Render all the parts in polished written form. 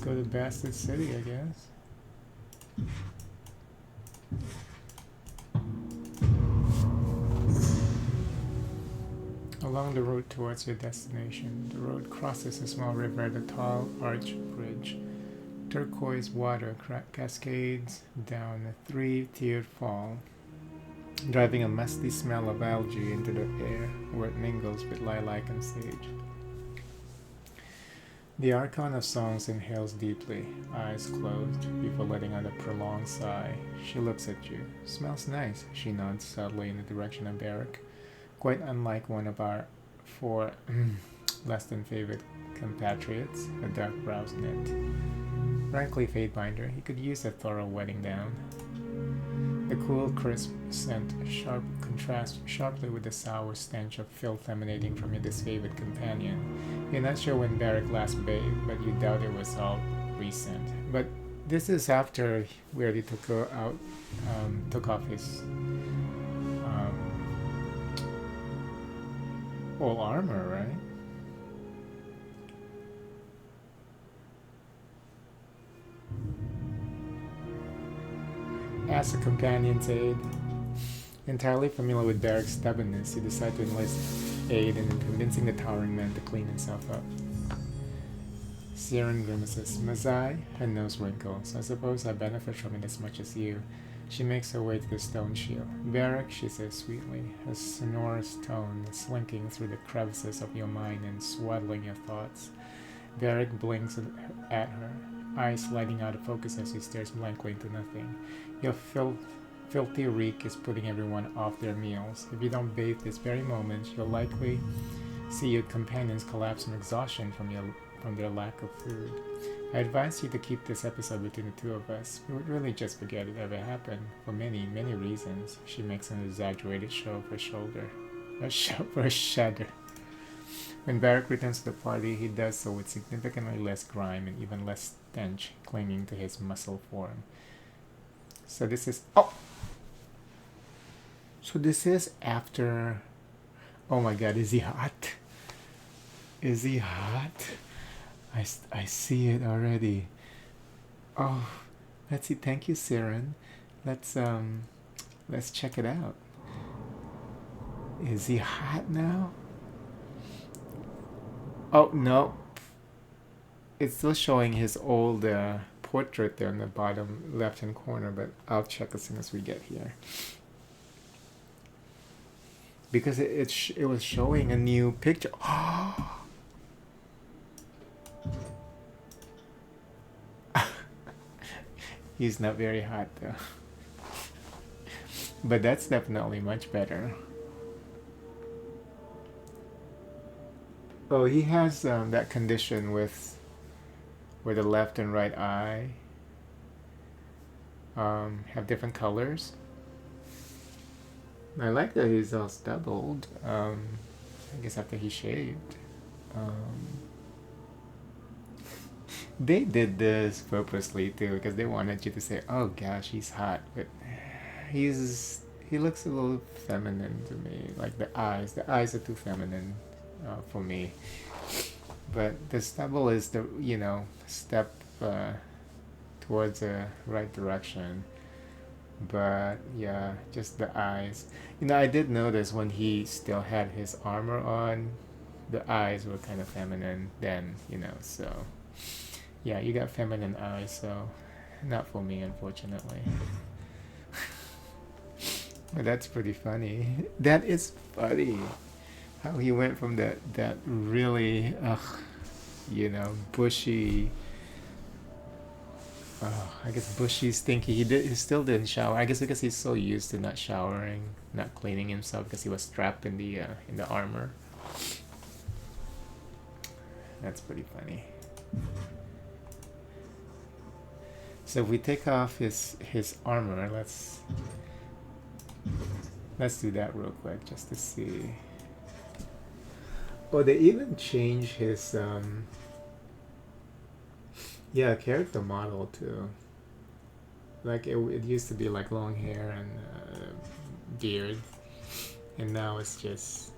go to Bastard City, I guess. Along the road towards your destination, the road crosses a small river at a tall arch bridge. Turquoise water cascades down a three-tiered fall, driving a musty smell of algae into the air where it mingles with lilac and sage. The Archon of Songs inhales deeply, eyes closed, before letting out a prolonged sigh. She looks at you. Smells nice, she nods subtly in the direction of Barrack. Quite unlike one of our four less than favorite compatriots, a dark browsed knit. Frankly, Fatebinder, he could use a thorough wetting down. The cool, crisp scent contrasts sharply with the sour stench of filth emanating from your disfavored companion. You're not sure when Barrack last bathed, but you doubt it was all recent. But this is after we already took off his whole armor, right? As a companion's aid, entirely familiar with Barrack's stubbornness, you decide to enlist aid in convincing the towering man to clean himself up. Siren grimaces. Mazai, her nose wrinkles. I suppose I benefit from it as much as you. She makes her way to the stone shield. Barrack, she says sweetly, a sonorous tone slinking through the crevices of your mind and swaddling your thoughts. Barrack blinks at her, eyes lighting out of focus as he stares blankly into nothing. Your filthy reek is putting everyone off their meals. If you don't bathe this very moment, you'll likely see your companions collapse from exhaustion from their lack of food. I advise you to keep this episode between the two of us. We would really just forget it ever happened, for many, many reasons. She makes an exaggerated show of her shoulder. A shudder. When Barrack returns to the party, he does so with significantly less grime and even less stench clinging to his muscle form. So this is... Oh! So this is after... Oh my god, is he hot? Is he hot? I see it already. Oh, let's see. Thank you, Siren. Let's check it out. Is he hot now? Oh no, it's still showing his old portrait there in the bottom left-hand corner, but I'll check as soon as we get here. Because it was showing a new picture. Oh. He's not very hot though. But that's definitely much better. Oh, he has that condition with where the left and right eye have different colors. I like that he's all stubbled. I guess after he shaved. They did this purposely too, because they wanted you to say, "Oh gosh, he's hot," but he looks a little feminine to me. Like the eyes are too feminine for me. But the stubble is the step towards the right direction. But yeah, just the eyes. I did notice when he still had his armor on, the eyes were kind of feminine then. So. Yeah, you got feminine eyes, so not for me, unfortunately. But that's pretty funny. That is funny. How he went from that really, bushy, I guess bushy, stinky. He still didn't shower. I guess because he's so used to not showering, not cleaning himself because he was strapped in the armor. That's pretty funny. So if we take off his armor, let's do that real quick just to see. Oh, they even change his character model too. Like it used to be like long hair and beard, and now it's just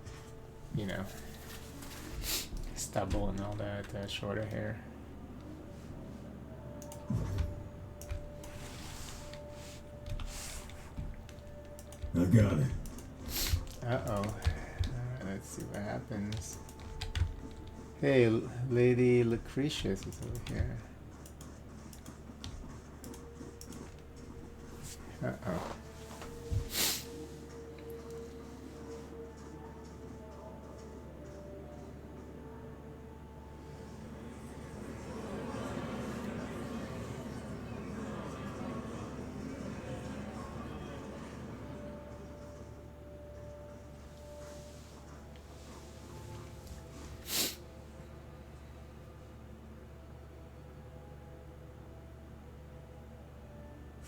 stubble and all that, shorter hair. I got it. Uh-oh. Let's see what happens. Hey, Lady Lucretius is over here. Uh-oh.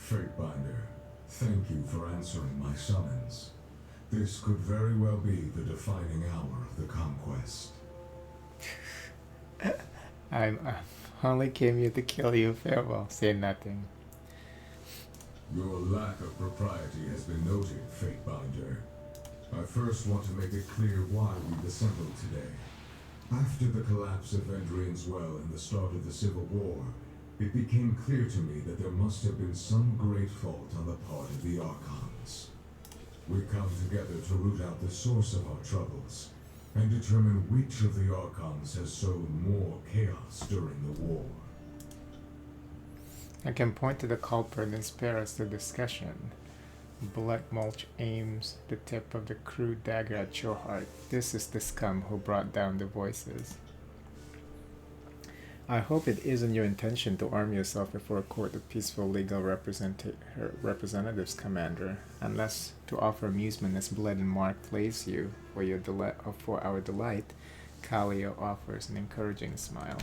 Fatebinder, thank you for answering my summons. This could very well be the defining hour of the conquest. I only came here to kill you. Farewell. Say nothing. Your lack of propriety has been noted, Fatebinder. I first want to make it clear why we've assembled today. After the collapse of Vendrian's Well and the start of the Civil War, it became clear to me that there must have been some great fault on the part of the Archons. We come together to root out the source of our troubles, and determine which of the Archons has sown more chaos during the war. I can point to the culprit and spare us the discussion. Blood Mulch aims the tip of the crude dagger at your heart. This is the scum who brought down the voices. I hope it isn't your intention to arm yourself before a court of peaceful legal representatives, Commander, unless to offer amusement as Blood and Mark plays you for our delight. Kallio offers an encouraging smile.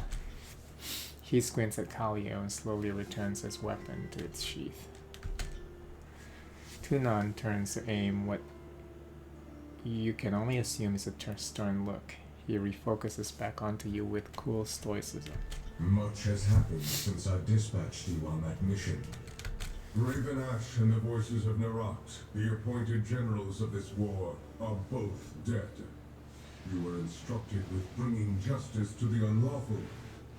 He squints at Kallio and slowly returns his weapon to its sheath. Tunon turns to aim what you can only assume is a stern look. He refocuses back onto you with cool stoicism. Much has happened since I dispatched you on that mission. Raven Ash and the Voices of Narat, the appointed generals of this war, are both dead. You were instructed with bringing justice to the unlawful,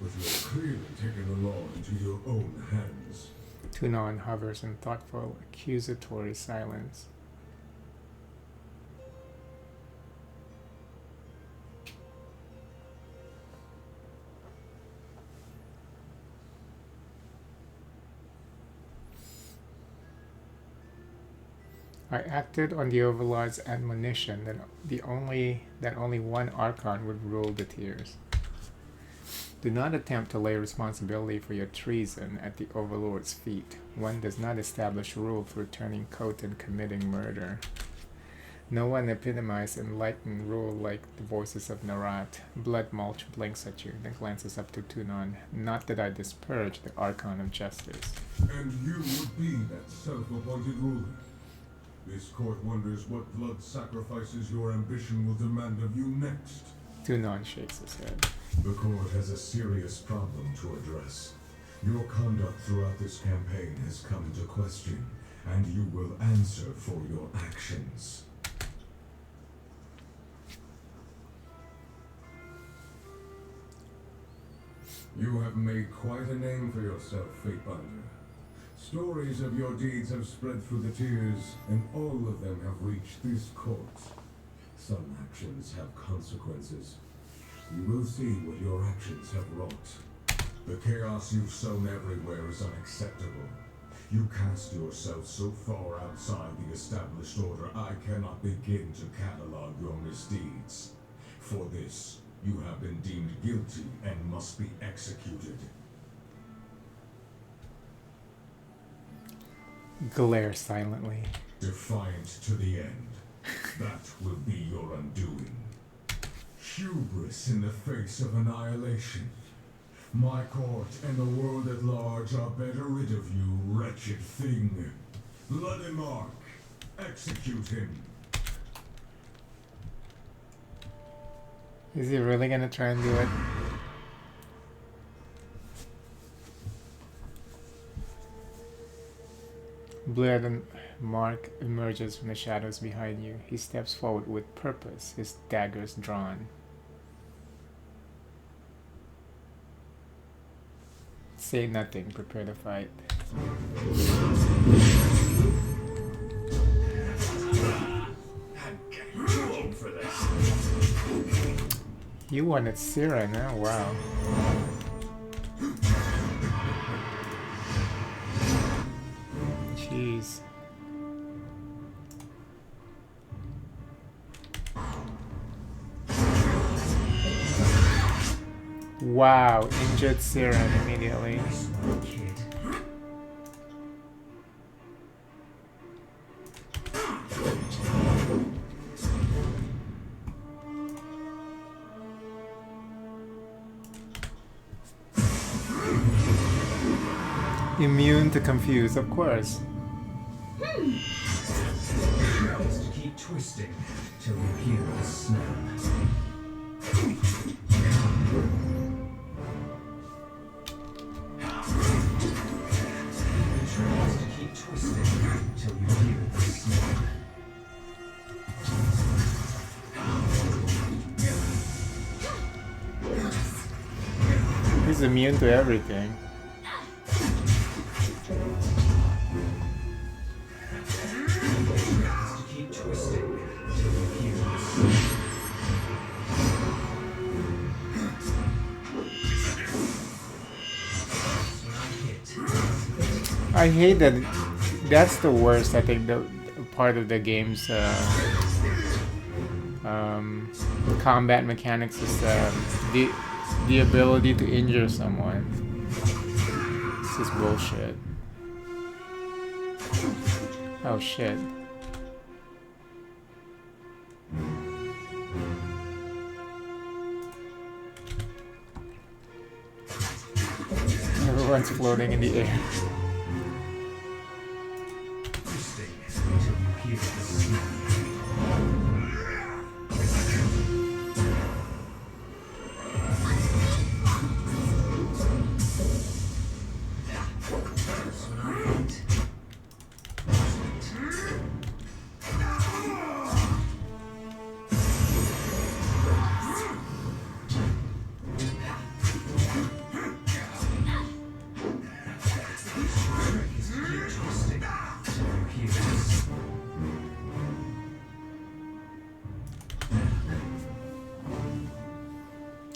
but you have clearly taken the law into your own hands. Tunon hovers in thoughtful, accusatory silence. I acted on the Overlord's admonition that only one Archon would rule the tiers. Do not attempt to lay responsibility for your treason at the Overlord's feet. One does not establish rule through turning coat and committing murder. No one epitomized enlightened rule like the Voices of Narat. Blood Mulch blinks at you, then glances up to Tunon. Not that I disparage the Archon of Justice. And you would be that self-appointed ruler. This court wonders what blood sacrifices your ambition will demand of you next. Tunon shakes his head. The court has a serious problem to address. Your conduct throughout this campaign has come into question, and you will answer for your actions. You have made quite a name for yourself, Fatebinder. Stories of your deeds have spread through the tiers, and all of them have reached this court. Some actions have consequences. You will see what your actions have wrought. The chaos you've sown everywhere is unacceptable. You cast yourself so far outside the established order, I cannot begin to catalog your misdeeds. For this, you have been deemed guilty and must be executed. Glare silently. Defiant to the end. That will be your undoing. Hubris in the face of annihilation. My court and the world at large are better rid of you, wretched thing. Blood and Mark, execute him. Is he really gonna try and do it? Blood and Mark emerges from the shadows behind you. He steps forward with purpose, his daggers drawn. Say nothing, prepare to fight. You wanted Siren, huh? Wow. Jeez. Wow, injured Siren immediately. Immune to confuse, of course. Just keep twisting till you hear the snap. Just keep twisting till you hear the snap. He's immune to everything. Keep twisting till you hear the snap. I hate that. That's the worst. I think the part of the game's combat mechanics is the ability to injure someone. This is bullshit. Oh shit. Everyone's floating in the air.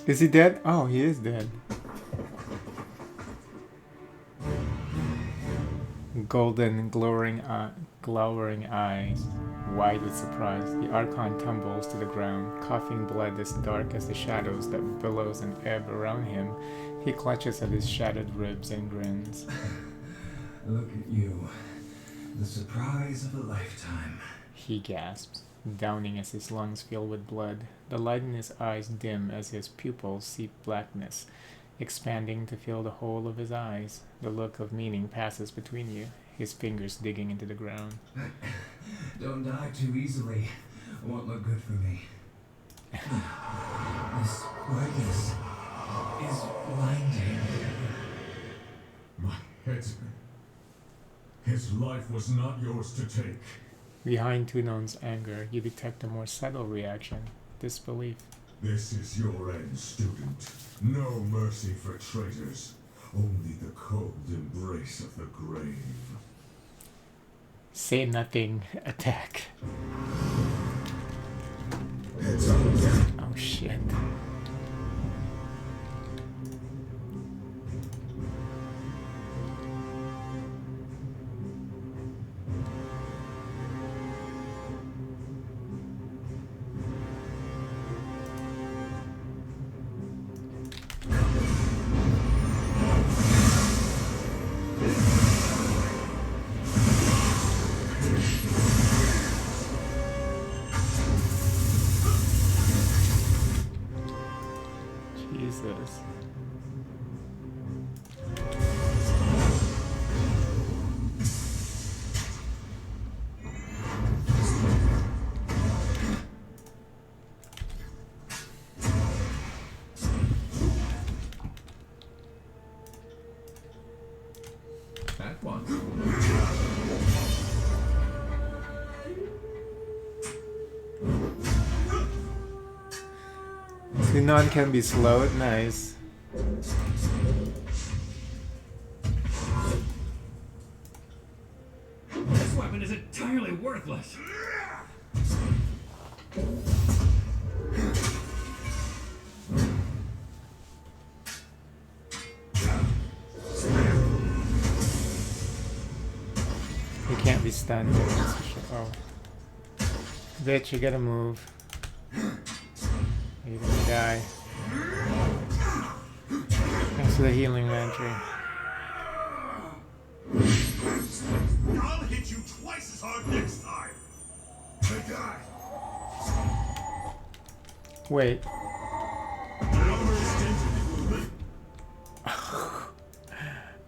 Is he dead? Oh, he is dead. Golden, glowering eyes, wide with surprise. The Archon tumbles to the ground, coughing blood as dark as the shadows that billows and ebb around him. He clutches at his shattered ribs and grins. Look at you. The surprise of a lifetime. He gasps, downing as his lungs fill with blood. The light in his eyes dim as his pupils seep blackness, expanding to fill the whole of his eyes. The look of meaning passes between you, his fingers digging into the ground. Don't die too easily. Won't look good for me. This brightness is blinding. My head. His life was not yours to take. Behind Tunon's anger, you detect a more subtle reaction, disbelief. This is your end, student. No mercy for traitors. Only the cold embrace of the grave. Say nothing, attack. Heads up. Oh shit. Jesus. At once. Tunon can be slowed, nice. This weapon is entirely worthless. stunned. That's for sure. Oh. Bitch, you gotta move. You're gonna die. Thanks for the healing lantern. I'll hit you twice as hard next time. Take that! Wait.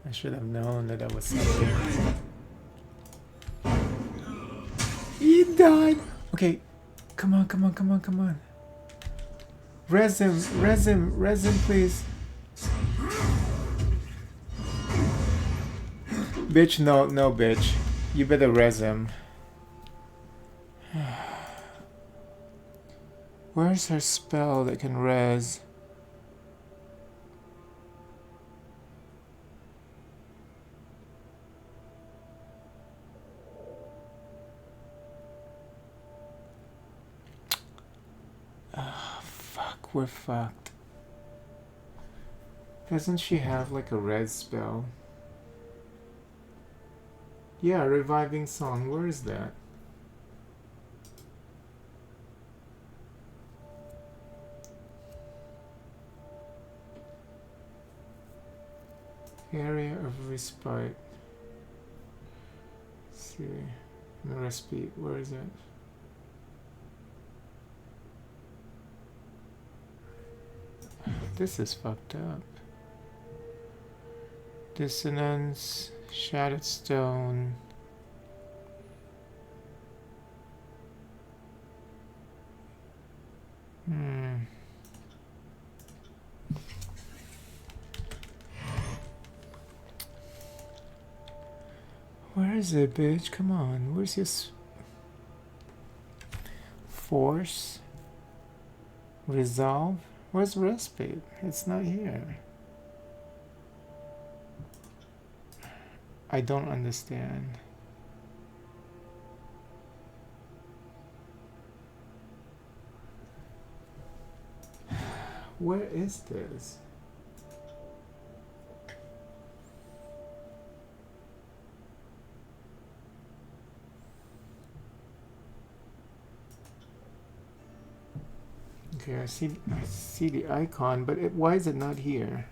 I should have known that was something. He died! Okay. Come on, come on, come on, come on. Res him, please. Bitch, no, bitch. You better res him. Where's her spell that can res? Fuck, we're fucked. Doesn't she have like a res spell? Yeah, reviving song. Where is that? Area of respite. Let's see. Respite. Where is it? This is fucked up. Dissonance. Shattered stone. Where is it, bitch? Come on. Where's your force? Resolve? Where's respite? It's not here. I don't understand. Where is this? Okay, I see the icon, but why is it not here?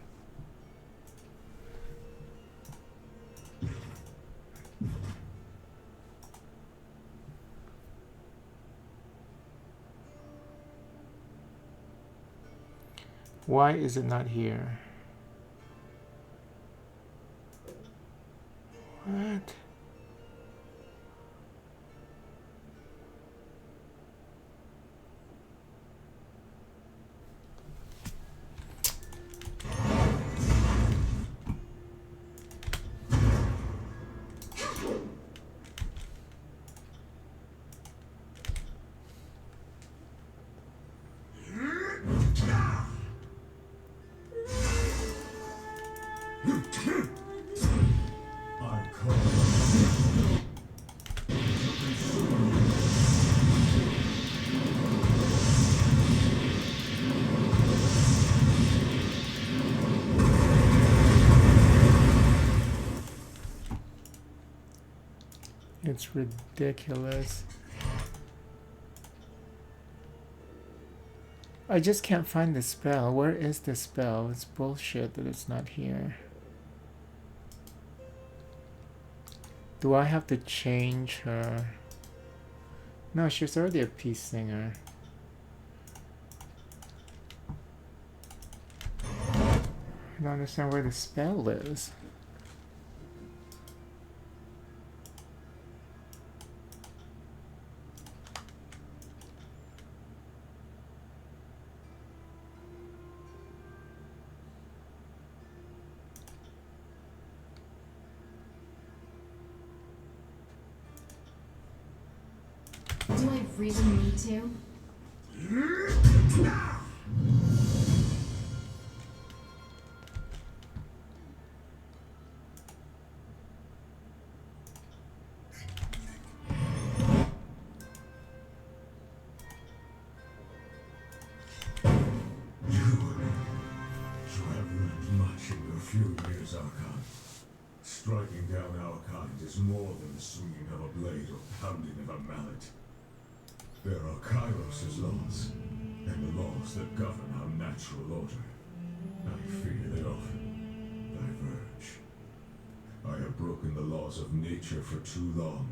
Why is it not here? What? It's ridiculous. I just can't find the spell. Where is the spell? It's bullshit that it's not here. Do I have to change her? No, she's already a peace singer. I don't understand where the spell is. Do I really need to? You have learned much in your few years, Archon. Striking down our kind is more than the swinging of a blade or pounding of a mallet. There are Kairos' laws, and the laws that govern our natural order. I fear they often diverge. I have broken the laws of nature for too long.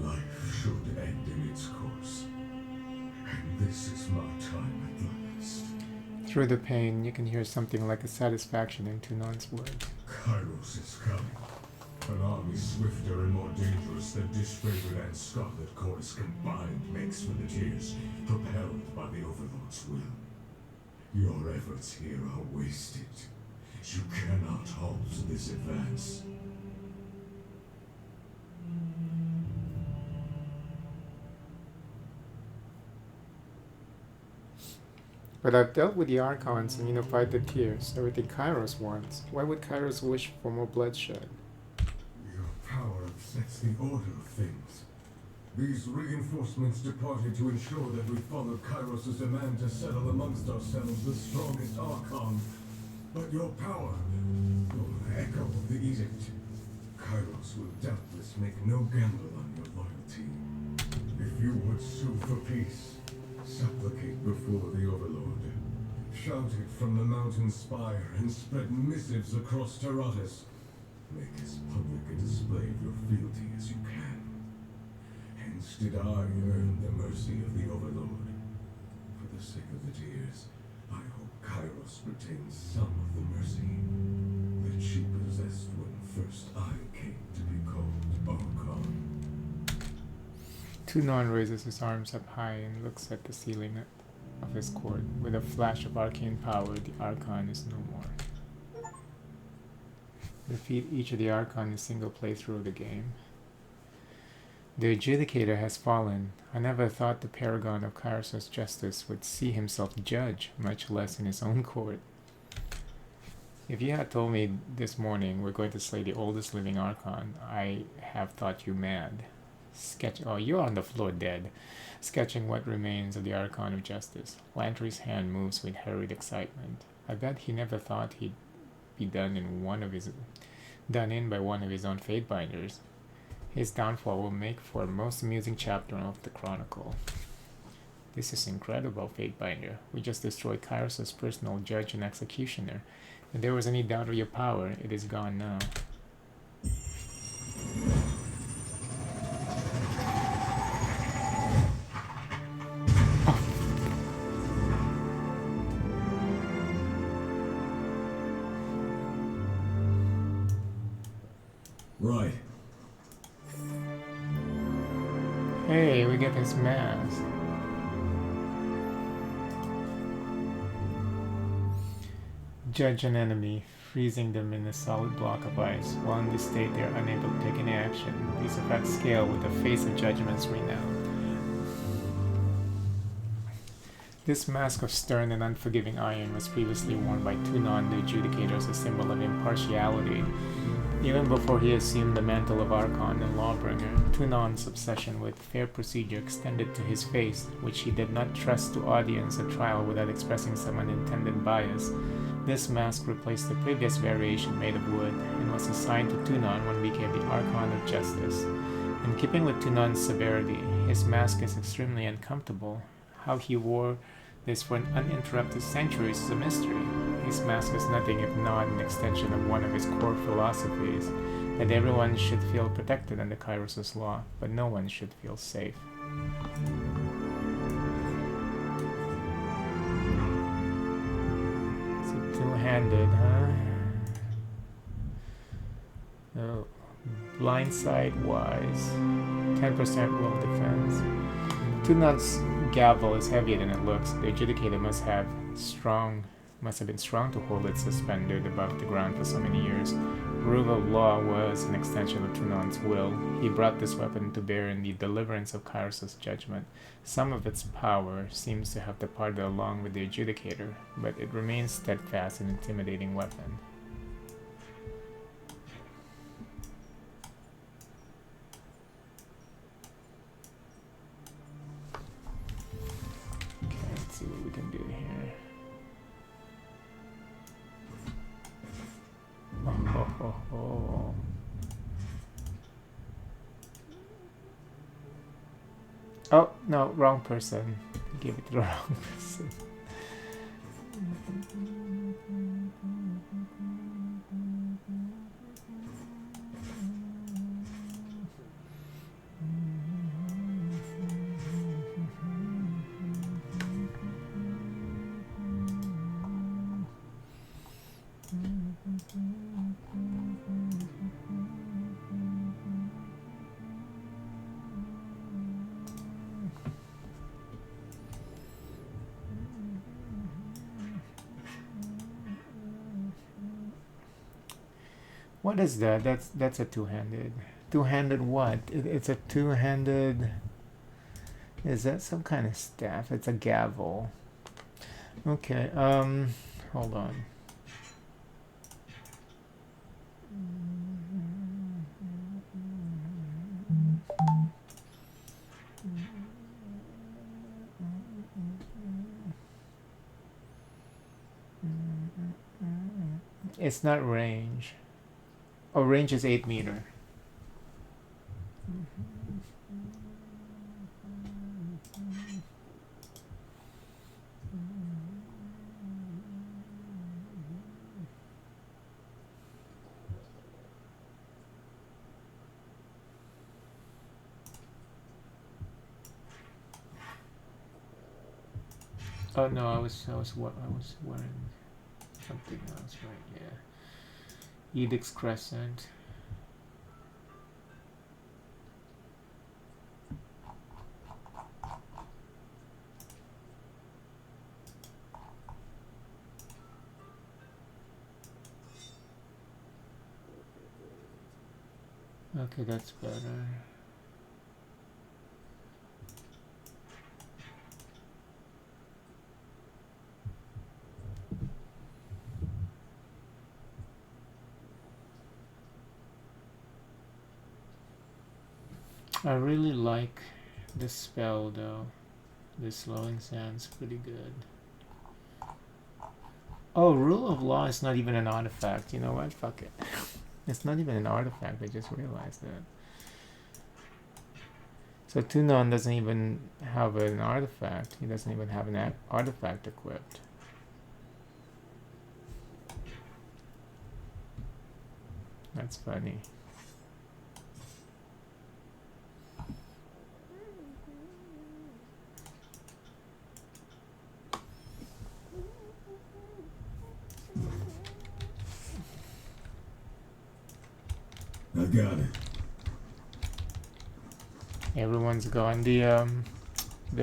Life should end in its course. And this is my time at last. Through the pain, you can hear something like a satisfaction in Tunan's words. Kairos is coming. An army swifter and more dangerous than disfavored and Scarlet Chorus combined makes for the tears, propelled by the Overlord's will. Your efforts here are wasted. You cannot halt this advance. But I've dealt with the Archons and unified the tiers, everything Kairos wants. Why would Kairos wish for more bloodshed? Your power upsets the order of things. These reinforcements departed to ensure that we followed Kairos' demand to settle amongst ourselves the strongest Archon. But your power will echo of the edict. Kairos will doubtless make no gamble on your loyalty. If you would sue for peace, supplicate before the Overlord. Shout it from the mountain spire and spread missives across Tyranny. Make as public a display of your fealty as you can. Hence did I earn the mercy of the Overlord. For the sake of the tears, I hope Kairos retains some of the mercy that she possessed when first I came to be called Archon. Tunon raises his arms up high and looks at the ceiling of his court. With a flash of arcane power, the Archon is no more. Defeat each of the Archon in a single playthrough of the game. The Adjudicator has fallen. I never thought the Paragon of Kairos' justice would see himself judge, much less in his own court. If you had told me this morning we're going to slay the oldest living Archon, I have thought you mad. You're on the floor dead, sketching what remains of the Archon of Justice. Lantry's hand moves with hurried excitement. I bet he never thought he'd be done in by one of his own Fatebinders. His downfall will make for a most amusing chapter of the Chronicle. This is incredible, Fatebinder. We just destroyed Kairos' personal judge and executioner. If there was any doubt of your power, it is gone now. Right. Hey, we get his mask. Judge an enemy, freezing them in a solid block of ice. While in this state they are unable to take any action. These effects scale with the face of judgment's renown. This mask of stern and unforgiving iron was previously worn by Tunon the Adjudicator as a symbol of impartiality. Even before he assumed the mantle of Archon and Lawbringer, Tunon's obsession with fair procedure extended to his face, which he did not trust to audience a trial without expressing some unintended bias. This mask replaced the previous variation made of wood, and was assigned to Tunon when he became the Archon of Justice. In keeping with Tunon's severity, his mask is extremely uncomfortable. How he wore this for an uninterrupted centuries is a mystery. His mask is nothing if not an extension of one of his core philosophies, that everyone should feel protected under Kairos' law, but no one should feel safe. So two-handed, huh? Oh, blindside-wise, 10% will defense. Tunon's gavel is heavier than it looks. The Adjudicator must have been strong to hold it suspended above the ground for so many years. Rule of law was an extension of Tunon's will. He brought this weapon to bear in the deliverance of Kairos' judgment. Some of its power seems to have departed along with the Adjudicator, but it remains steadfast and intimidating weapon. Okay, let's see what we can do here. Oh, ho, ho, ho. Oh, no, wrong person. Give it to the wrong person. What is that? That's a two-handed. Two-handed what? It's a two-handed. Is that some kind of staff? It's a gavel. Okay. Hold on. It's not range. Oh, range is 8 meter. Oh no, I was wearing something else, right? Yeah. Edict's Crescent. Okay, that's better. I really like this spell though. This slowing sounds pretty good. Oh, Rule of Law is not even an artifact. You know what? Fuck it. It's not even an artifact. I just realized that. So Tunon doesn't even have an artifact. He doesn't even have an artifact equipped. That's funny. I got it. Everyone's gone. The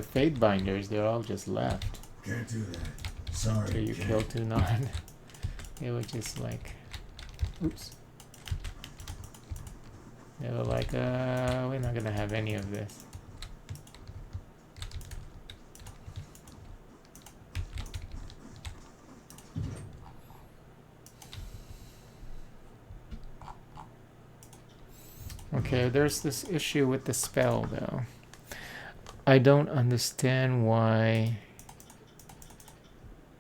Fate Binders, they're all just left. Can't do that. Sorry. So you kill Tunon. They were just like, oops. They were like, we're not gonna have any of this. Okay, there's this issue with the spell though. I don't understand why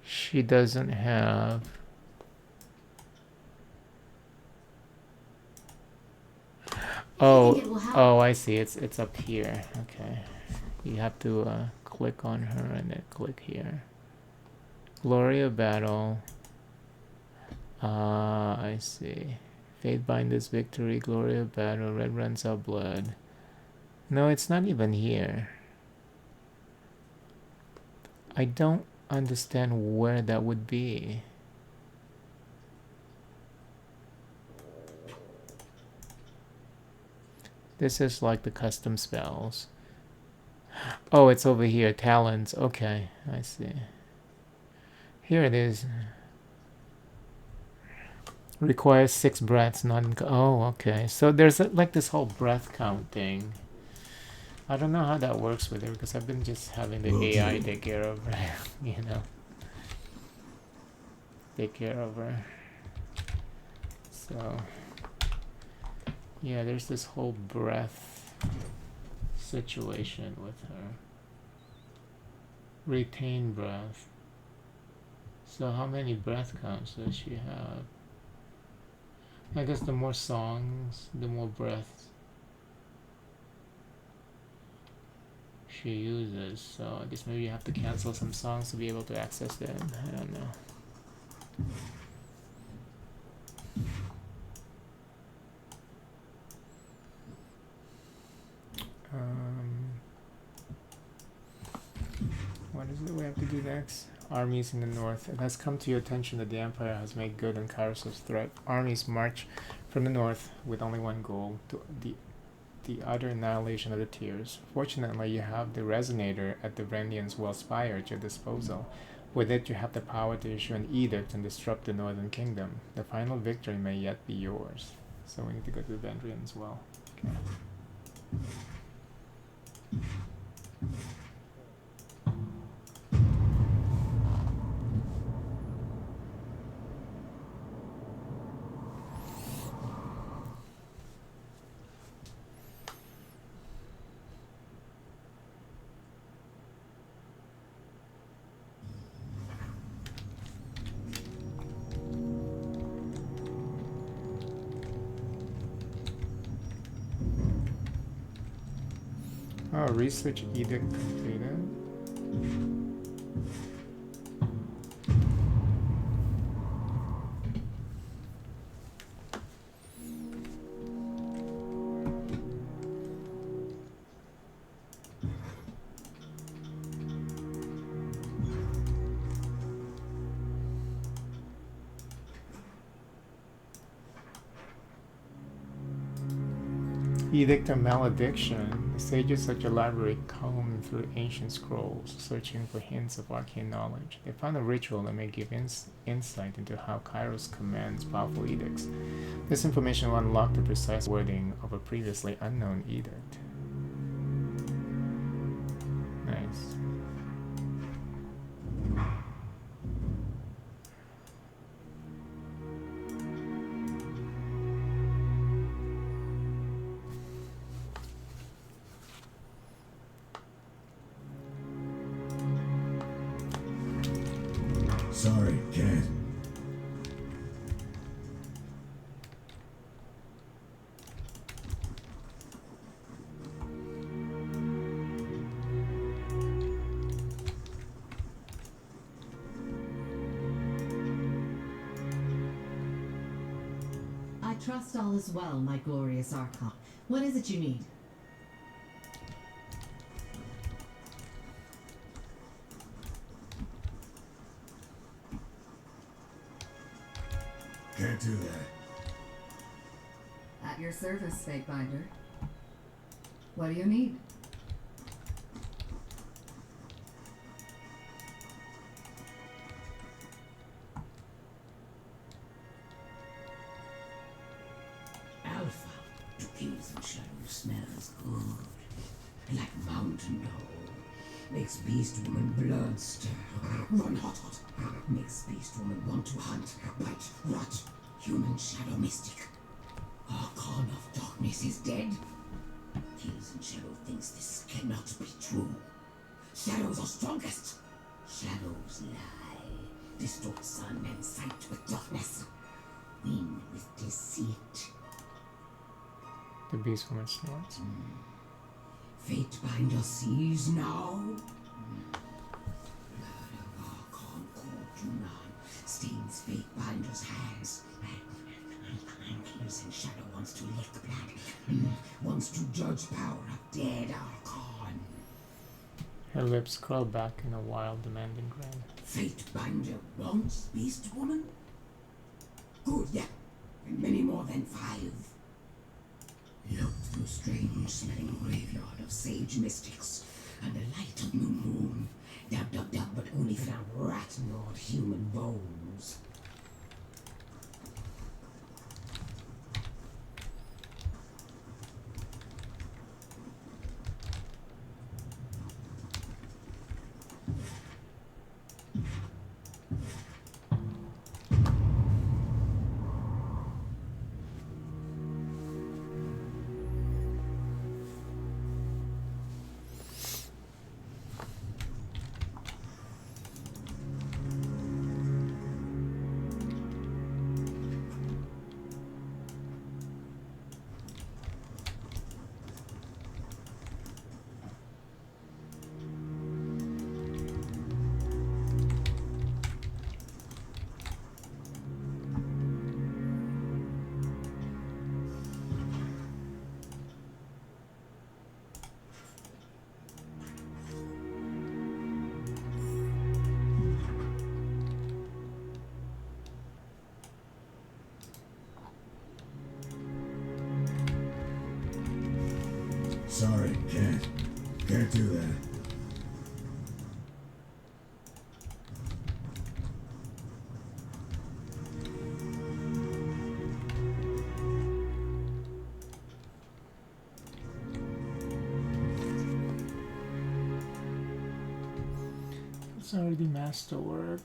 she doesn't have Oh, I see. It's up here. Okay. You have to click on her and then click here. Gloria Battle. I see. Fate Binder's Victory, Gloria Battle, Red Runs Our Blood. No, it's not even here. I don't understand where that would be. This is like the custom spells. Oh, it's over here. Talents. Okay, I see. Here it is. Requires 6 breaths, not in... Oh, okay. So there's like this whole breath count thing. I don't know how that works with her because I've been just having the AI take care of her, you know. Take care of her. So... yeah, there's this whole breath situation with her. Retain breath. So how many breath counts does she have? I guess the more songs, the more breaths she uses, so I guess maybe you have to cancel some songs to be able to access them. I don't know. What is it we have to do next? Armies in the north. It has come to your attention that the Empire has made good on Kairos' threat. Armies march from the north with only one goal, to the utter annihilation of the tiers. Fortunately, you have the resonator at the Vrendian's Well Spire at your disposal. With it, you have the power to issue an edict and disrupt the Northern Kingdom. The final victory may yet be yours. So we need to go to the Vrendian's Well. Okay. Oh, research edict completed. Edict of Malediction. The sages at your library combed through ancient scrolls, searching for hints of arcane knowledge. They found a ritual that may give insight into how Kairos commands powerful edicts. This information will unlock the precise wording of a previously unknown edict. Nice. Sorry, can't. I trust all is well, my glorious Archon. What is it you need? Can't do that. At your service, Fatebinder. What do you need? Alpha to Kings and Shadows smells good. Like mountain dew. Makes Beast Woman blood stir. Run hot. Makes Beast Woman want to hunt, bite, rot. Human Shadow Mystic. Archon of Darkness is dead. Kings and Shadow thinks this cannot be true. Shadows are strongest. Shadows lie. Distort sun and sight with darkness. Win with deceit. The beast woman snorts. Fatebinder sees now. Blood of Archon called to none stains Fatebinder's hands. Kings and Shadow wants to lick blood. Wants to judge power of dead Archon. Her lips curl back in a wild, demanding grin. Fatebinder wants Beast Woman? Good, yeah. And many more than 5. He looked through a strange-smelling graveyard of sage mystics and the light of new moon. Dug, but only found rat-gnawed human bones. Sorry, can't. Can't do that. It's already masterwork.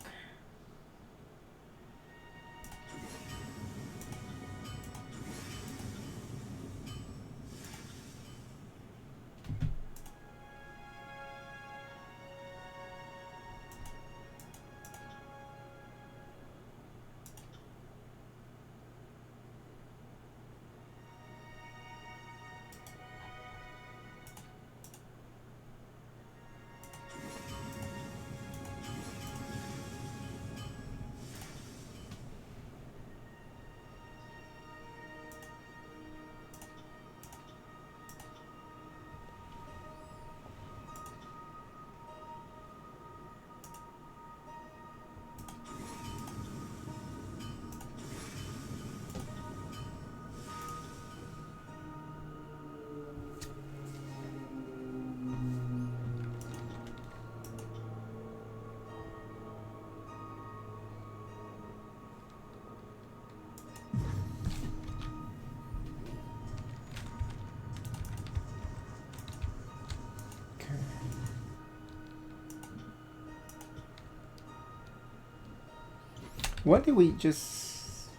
What did we just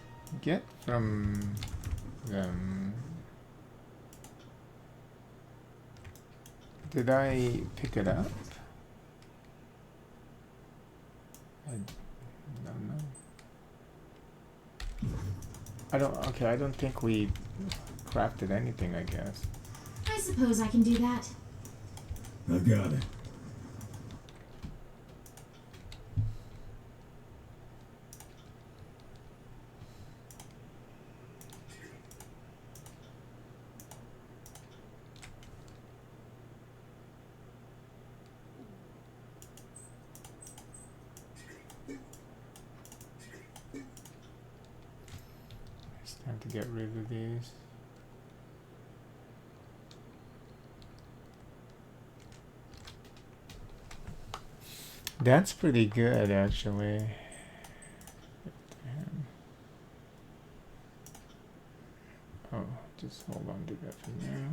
get from them? Did I pick it up? I don't know. Okay, I don't think we crafted anything, I guess. I suppose I can do that. I got it. It's time to get rid of these. That's pretty good, actually. Damn. Oh, just hold on to that for now.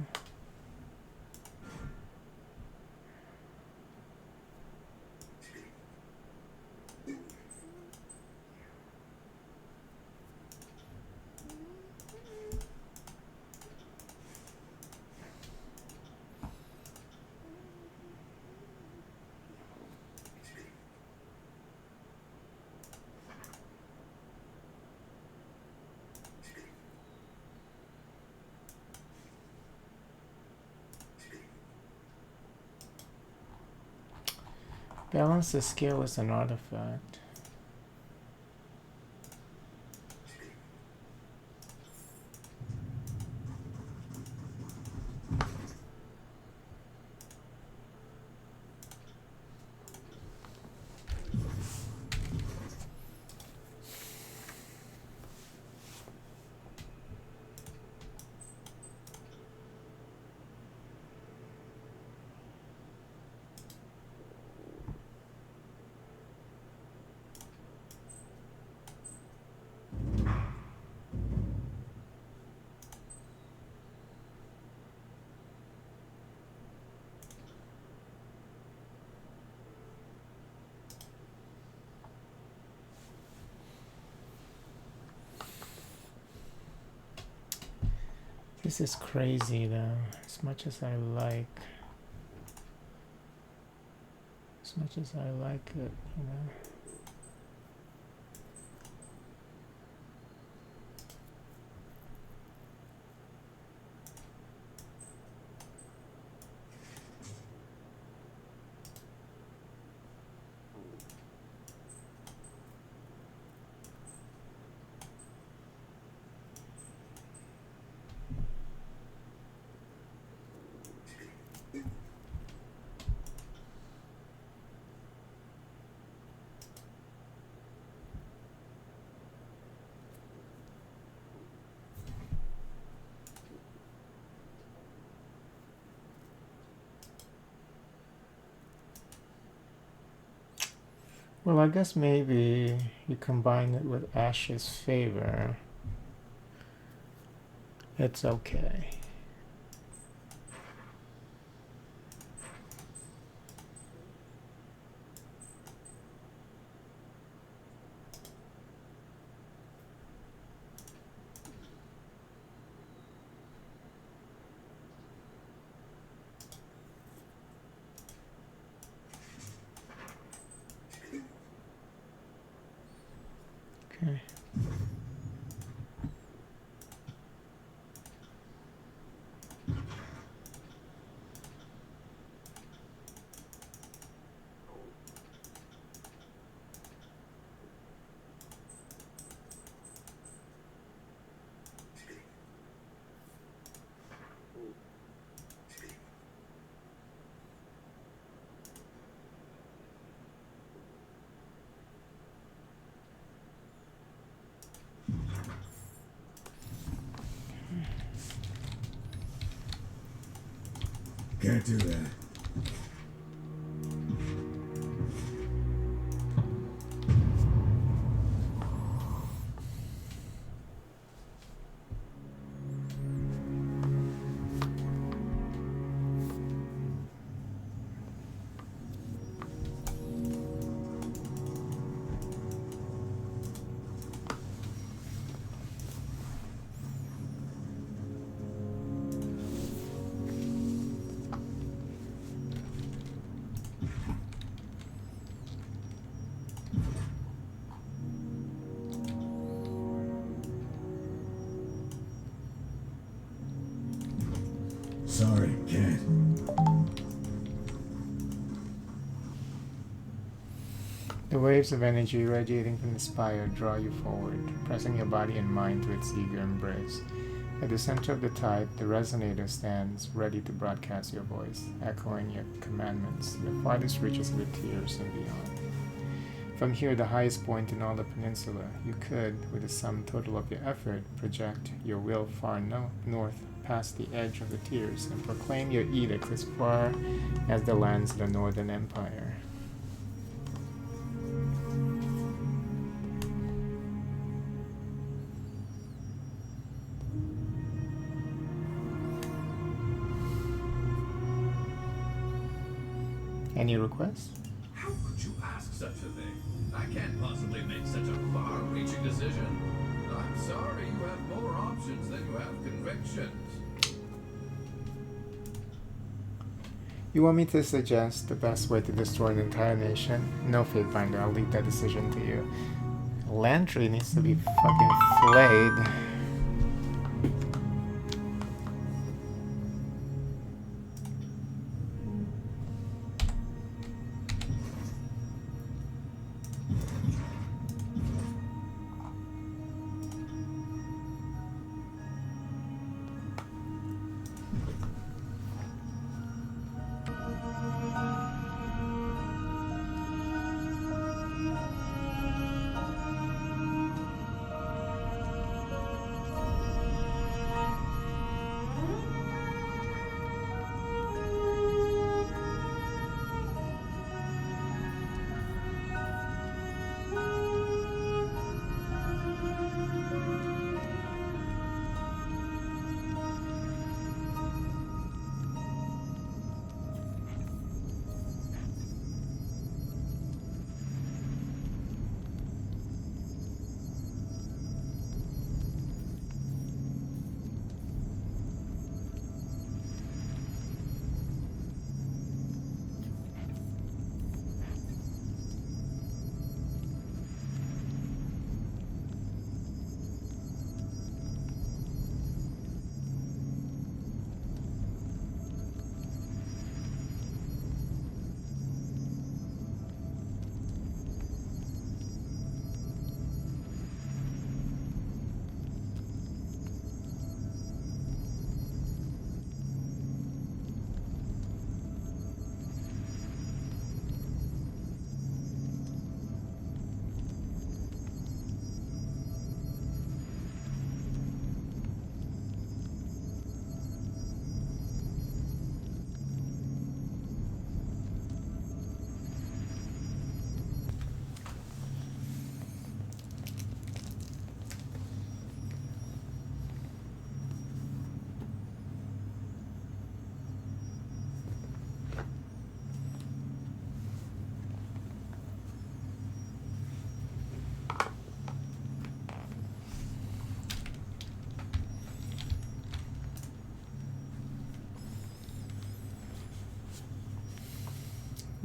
Balance the scale is an artifact. This is crazy though, as much as I like it, you know. Well, I guess maybe you combine it with Ash's favor. It's okay. Okay. Can't do that. Sorry, can't. The waves of energy radiating from the spire draw you forward, pressing your body and mind to its eager embrace. At the center of the tide, the resonator stands, ready to broadcast your voice, echoing your commandments to the farthest reaches of the tiers and beyond. From here, the highest point in all the peninsula, you could, with the sum total of your effort, project your will far north past the edge of the tiers and proclaim your edicts as far as the lands of the Northern Empire. Any requests? How could you ask such a thing? I can't possibly make such a far-reaching decision. I'm sorry, you have more options than you have convictions. You want me to suggest the best way to destroy an entire nation? No, Fatefinder, I'll leave that decision to you. Landry needs to be fucking flayed.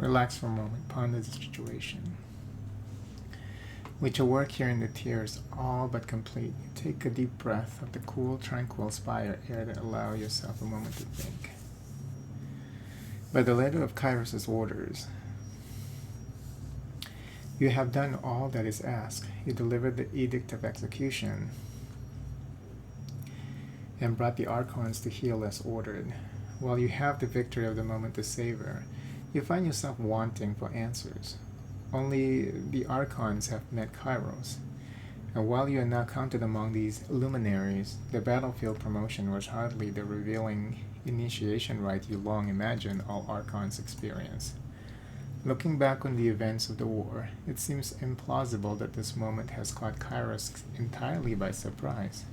Relax for a moment, ponder the situation. With your work here in the tears all but complete, take a deep breath of the cool, tranquil spire air to allow yourself a moment to think. By the letter of Kairos' orders, you have done all that is asked. You delivered the edict of execution and brought the Archons to heal as ordered. While you have the victory of the moment to savor, you find yourself wanting for answers. Only the Archons have met Kairos, and while you are now counted among these luminaries, the battlefield promotion was hardly the revealing initiation rite you long imagined all Archons experience. Looking back on the events of the war, it seems implausible that this moment has caught Kairos entirely by surprise.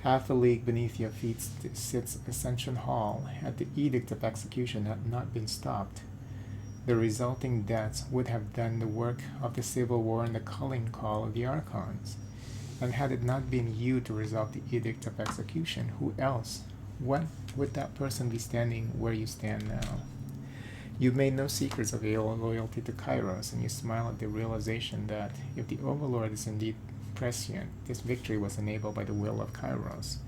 Half a league beneath your feet sits Ascension Hall, had the edict of execution had not been stopped. The resulting deaths would have done the work of the civil war and the culling call of the Archons. And had it not been you to resolve the edict of execution, who else? When would that person be standing where you stand now? You made no secrets of your loyalty to Kairos, and you smile at the realization that if the Overlord is indeed prescient, this victory was enabled by the will of Kairos.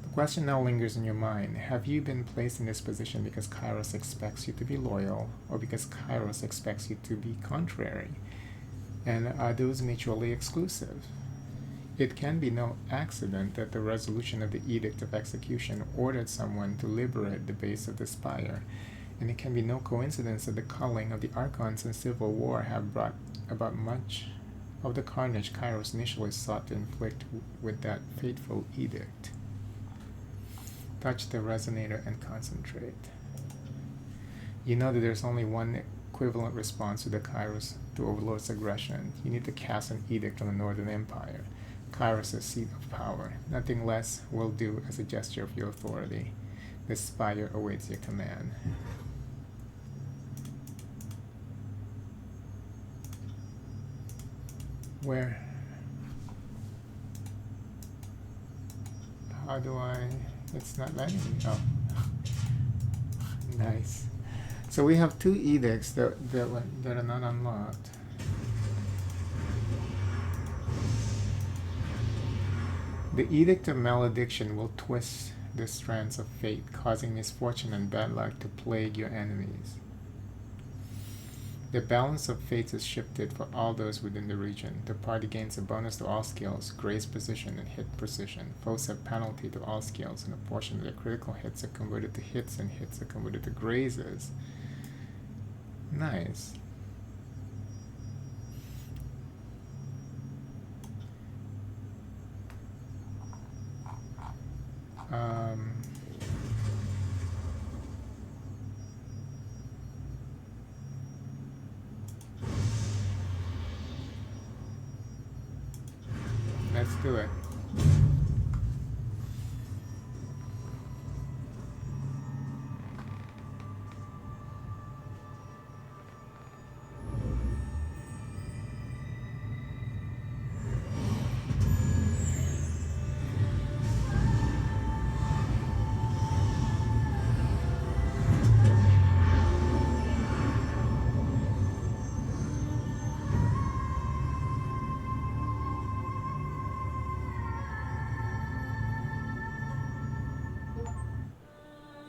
The question now lingers in your mind. Have you been placed in this position because Kairos expects you to be loyal, or because Kairos expects you to be contrary? And are those mutually exclusive? It can be no accident that the resolution of the Edict of Execution ordered someone to liberate the base of the spire, and it can be no coincidence that the culling of the Archons in civil war have brought about much of the carnage Kairos initially sought to inflict with that fateful edict. Touch the resonator and concentrate. You know that there's only one equivalent response to the Kairos to Overlord's aggression. You need to cast an edict on the Northern Empire, Kairos' seat of power. Nothing less will do as a gesture of your authority. The spire awaits your command. Where? How do I... It's not letting me. Oh. Nice. So we have two edicts that are not unlocked. The Edict of Malediction will twist the strands of fate, causing misfortune and bad luck to plague your enemies. The balance of fates is shifted for all those within the region. The party gains a bonus to all skills, graze position, and hit precision. Foes have penalty to all skills, and a portion of their critical hits are converted to hits, and hits are converted to grazes. Nice. Let's do it.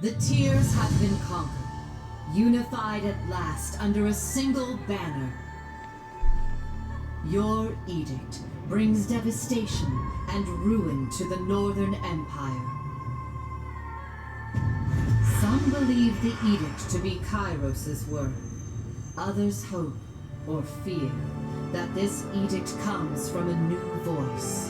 The Tears have been conquered, unified at last under a single banner. Your edict brings devastation and ruin to the Northern Empire. Some believe the edict to be Kairos' word. Others hope or fear that this edict comes from a new voice.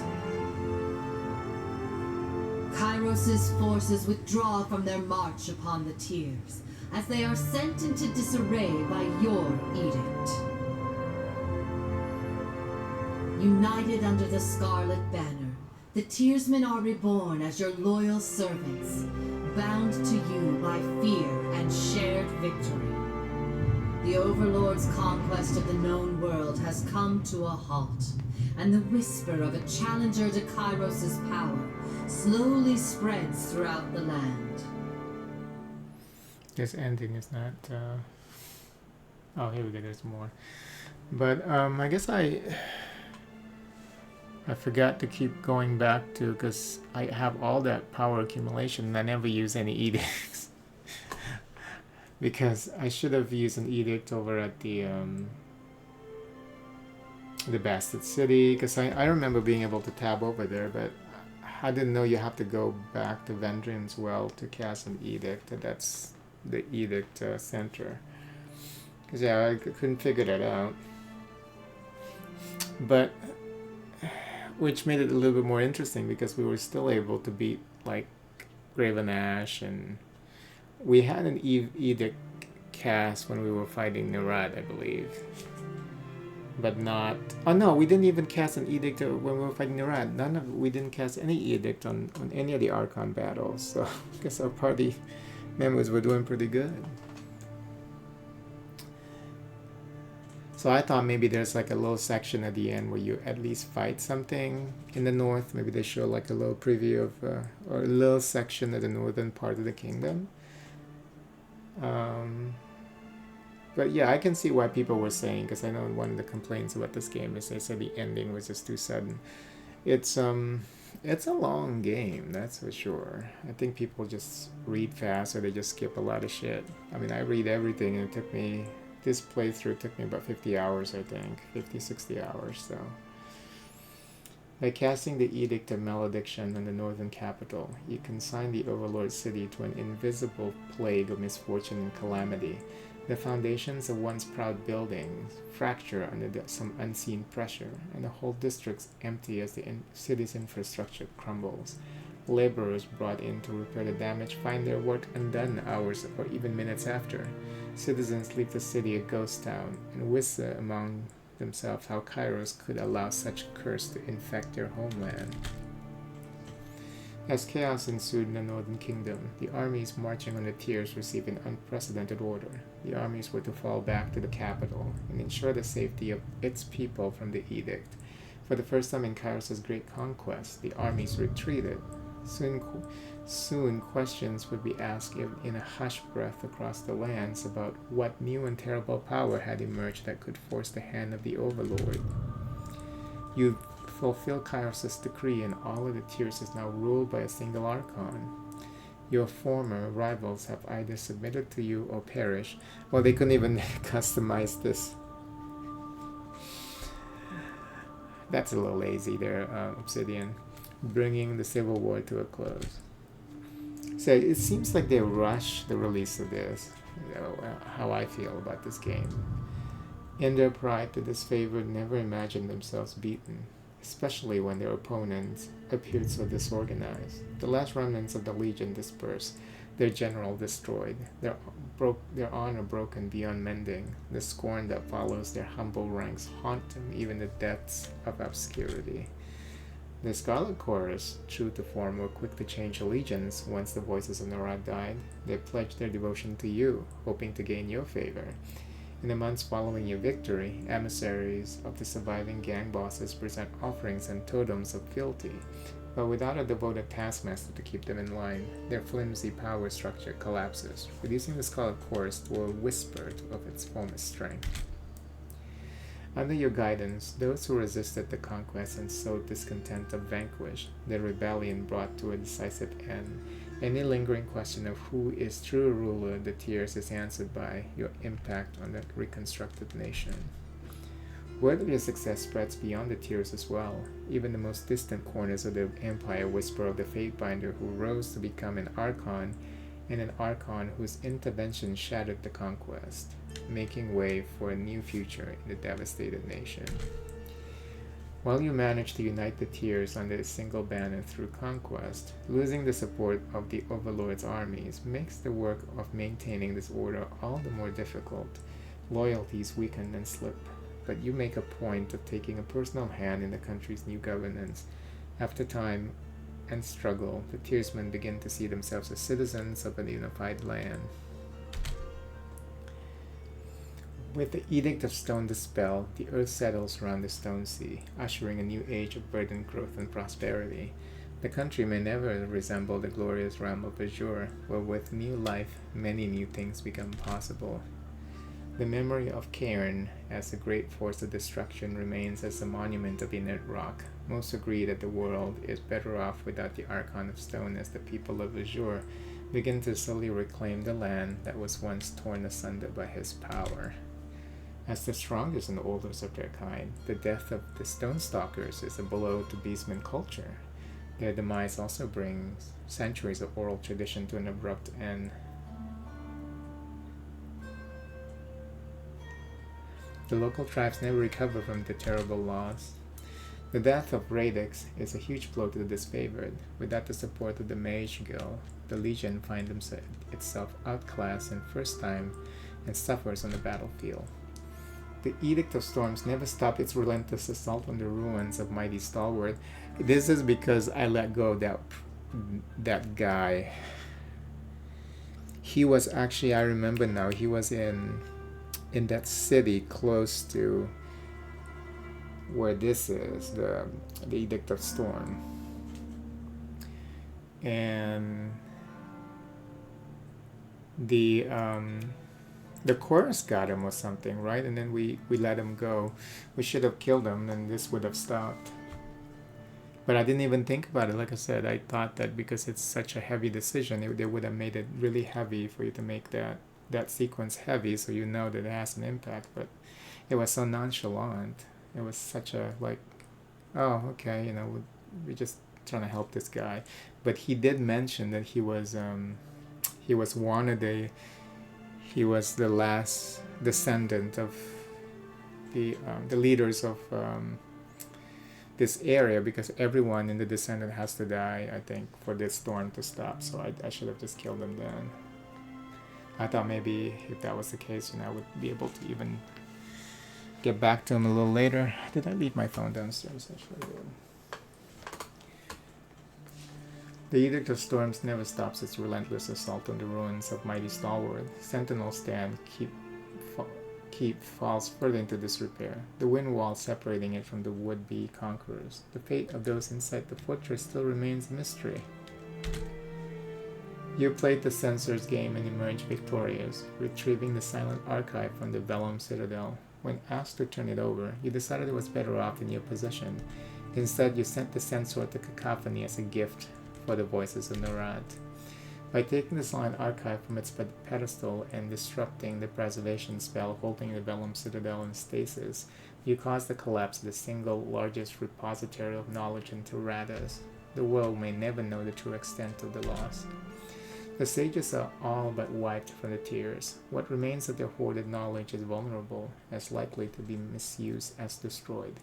Kairos' forces withdraw from their march upon the Tears, as they are sent into disarray by your edict. United under the Scarlet Banner, the Tearsmen are reborn as your loyal servants, bound to you by fear and shared victory. The Overlord's conquest of the known world has come to a halt, and the whisper of a challenger to Kairos' power slowly spreads throughout the land. This ending is not Oh, here we go. There's more. But I guess I forgot to keep going back to, because I have all that power accumulation and I never use any edicts. Because I should have used an edict over at the Bastard City, because I remember being able to tab over there, but I didn't know you have to go back to Vendrian's Well to cast an edict. That's the edict center. Because yeah, I couldn't figure that out. But which made it a little bit more interesting because we were still able to beat like Graven Ash, and we had an edict cast when we were fighting Nerad, I believe. But not... Oh no, we didn't even cast an edict when we were fighting Nerad. We didn't cast any edict on any of the Archon battles. So I guess our party members were doing pretty good. So I thought maybe there's like a little section at the end where you at least fight something in the north. Maybe they show like a little preview of, or a little section of the northern part of the kingdom. But yeah, I can see why people were saying, because I know one of the complaints about this game is they said the ending was just too sudden. It's a long game, that's for sure. I think people just read fast or they just skip a lot of shit. I mean, I read everything and it took me... This playthrough took me about 50 hours, I think. 50, 60 hours, so. By casting the Edict of Malediction on the northern capital, you consign the Overlord city to an invisible plague of misfortune and calamity. The foundations of once proud buildings fracture under some unseen pressure, and the whole district's empty as the city's infrastructure crumbles. Laborers brought in to repair the damage find their work undone hours or even minutes after. Citizens leave the city a ghost town and whisper among themselves how Kairos could allow such curse to infect their homeland. As chaos ensued in the Northern Kingdom, the armies marching on the tiers received an unprecedented order. The armies were to fall back to the capital and ensure the safety of its people from the edict. For the first time in Kairos' great conquest, the armies retreated. Soon questions would be asked in a hushed breath across the lands about what new and terrible power had emerged that could force the hand of the Overlord. You fulfill Kairos' decree, and all of the tiers is now ruled by a single Archon. Your former rivals have either submitted to you or perished. Well, they couldn't even customize this. That's a little lazy there, Obsidian. Bringing the Civil War to a close. So it seems like they rush the release of this, how I feel about this game. In their pride, the disfavored never imagined themselves beaten, especially when their opponents appeared so disorganized. The last remnants of the Legion dispersed, their general destroyed, their honor broken beyond mending. The scorn that follows their humble ranks haunt them even the depths of obscurity. The Scarlet Chorus, true to form, were quick to change allegiance once the voices of Norad died. They pledged their devotion to you, hoping to gain your favor. In the months following your victory, emissaries of the surviving gang bosses present offerings and totems of fealty, but without a devoted taskmaster to keep them in line, their flimsy power structure collapses, reducing the Scarlet Chorus to a whisper of its former strength. Under your guidance, those who resisted the conquest and sowed discontent are vanquished, their rebellion brought to a decisive end. Any lingering question of who is true ruler of the tiers is answered by your impact on the reconstructed nation. Word of your success spreads beyond the tiers as well. Even the most distant corners of the empire whisper of the Fatebinder who rose to become an Archon, and an Archon whose intervention shattered the conquest, making way for a new future in the devastated nation. While you manage to unite the tiers under a single banner through conquest, losing the support of the Overlord's armies makes the work of maintaining this order all the more difficult. Loyalties weaken and slip, but you make a point of taking a personal hand in the country's new governance. After time and struggle, the tiersmen begin to see themselves as citizens of a unified land. With the Edict of Stone dispelled, the earth settles around the Stone Sea, ushering a new age of verdant growth and prosperity. The country may never resemble the glorious realm of Azure, where with new life, many new things become possible. The memory of Cairn as a great force of destruction remains as a monument of inert rock. Most agree that the world is better off without the Archon of Stone as the people of Azure begin to slowly reclaim the land that was once torn asunder by his power. As the strongest and oldest of their kind, the death of the Stone Stalkers is a blow to Beastman culture. Their demise also brings centuries of oral tradition to an abrupt end. The local tribes never recover from the terrible loss. The death of Radix is a huge blow to the disfavored. Without the support of the Mage Guild, the Legion finds itself outclassed and first time and suffers on the battlefield. The Edict of Storms never stopped its relentless assault on the ruins of mighty Stalwart. This is because I let go of that guy. He was actually, I remember now, he was in that city close to where this is, the Edict of Storm. And the chorus got him or something, right? And then we let him go. We should have killed him and this would have stopped. But I didn't even think about it. Like I said, I thought that because it's such a heavy decision, they would have made it really heavy for you to make that sequence heavy, so you know that it has an impact. But it was so nonchalant. It was such a like, oh, okay, we're just trying to help this guy. But he did mention that he was the last descendant of the leaders of this area, because everyone in the descendant has to die, I think, for this storm to stop. So I should have just killed him then. I thought maybe if that was the case, I would be able to even get back to him a little later. Did I leave my phone downstairs? I sure did. The Edict of Storms never stops its relentless assault on the ruins of mighty Stalwart. Sentinels stand, keep falls further into disrepair, the wind wall separating it from the would-be conquerors. The fate of those inside the fortress still remains a mystery. You played the censor's game and emerged victorious, retrieving the silent archive from the Vellum Citadel. When asked to turn it over, you decided it was better off in your possession. Instead, you sent the censor to Cacophony as a gift for the voices of Norad. By taking the silent archive from its pedestal and disrupting the preservation spell holding the Vellum Citadel in stasis, you caused the collapse of the single largest repository of knowledge in Tyranny. The world may never know the true extent of the loss. The sages are all but wiped from the tiers. What remains of their hoarded knowledge is vulnerable, as likely to be misused as destroyed.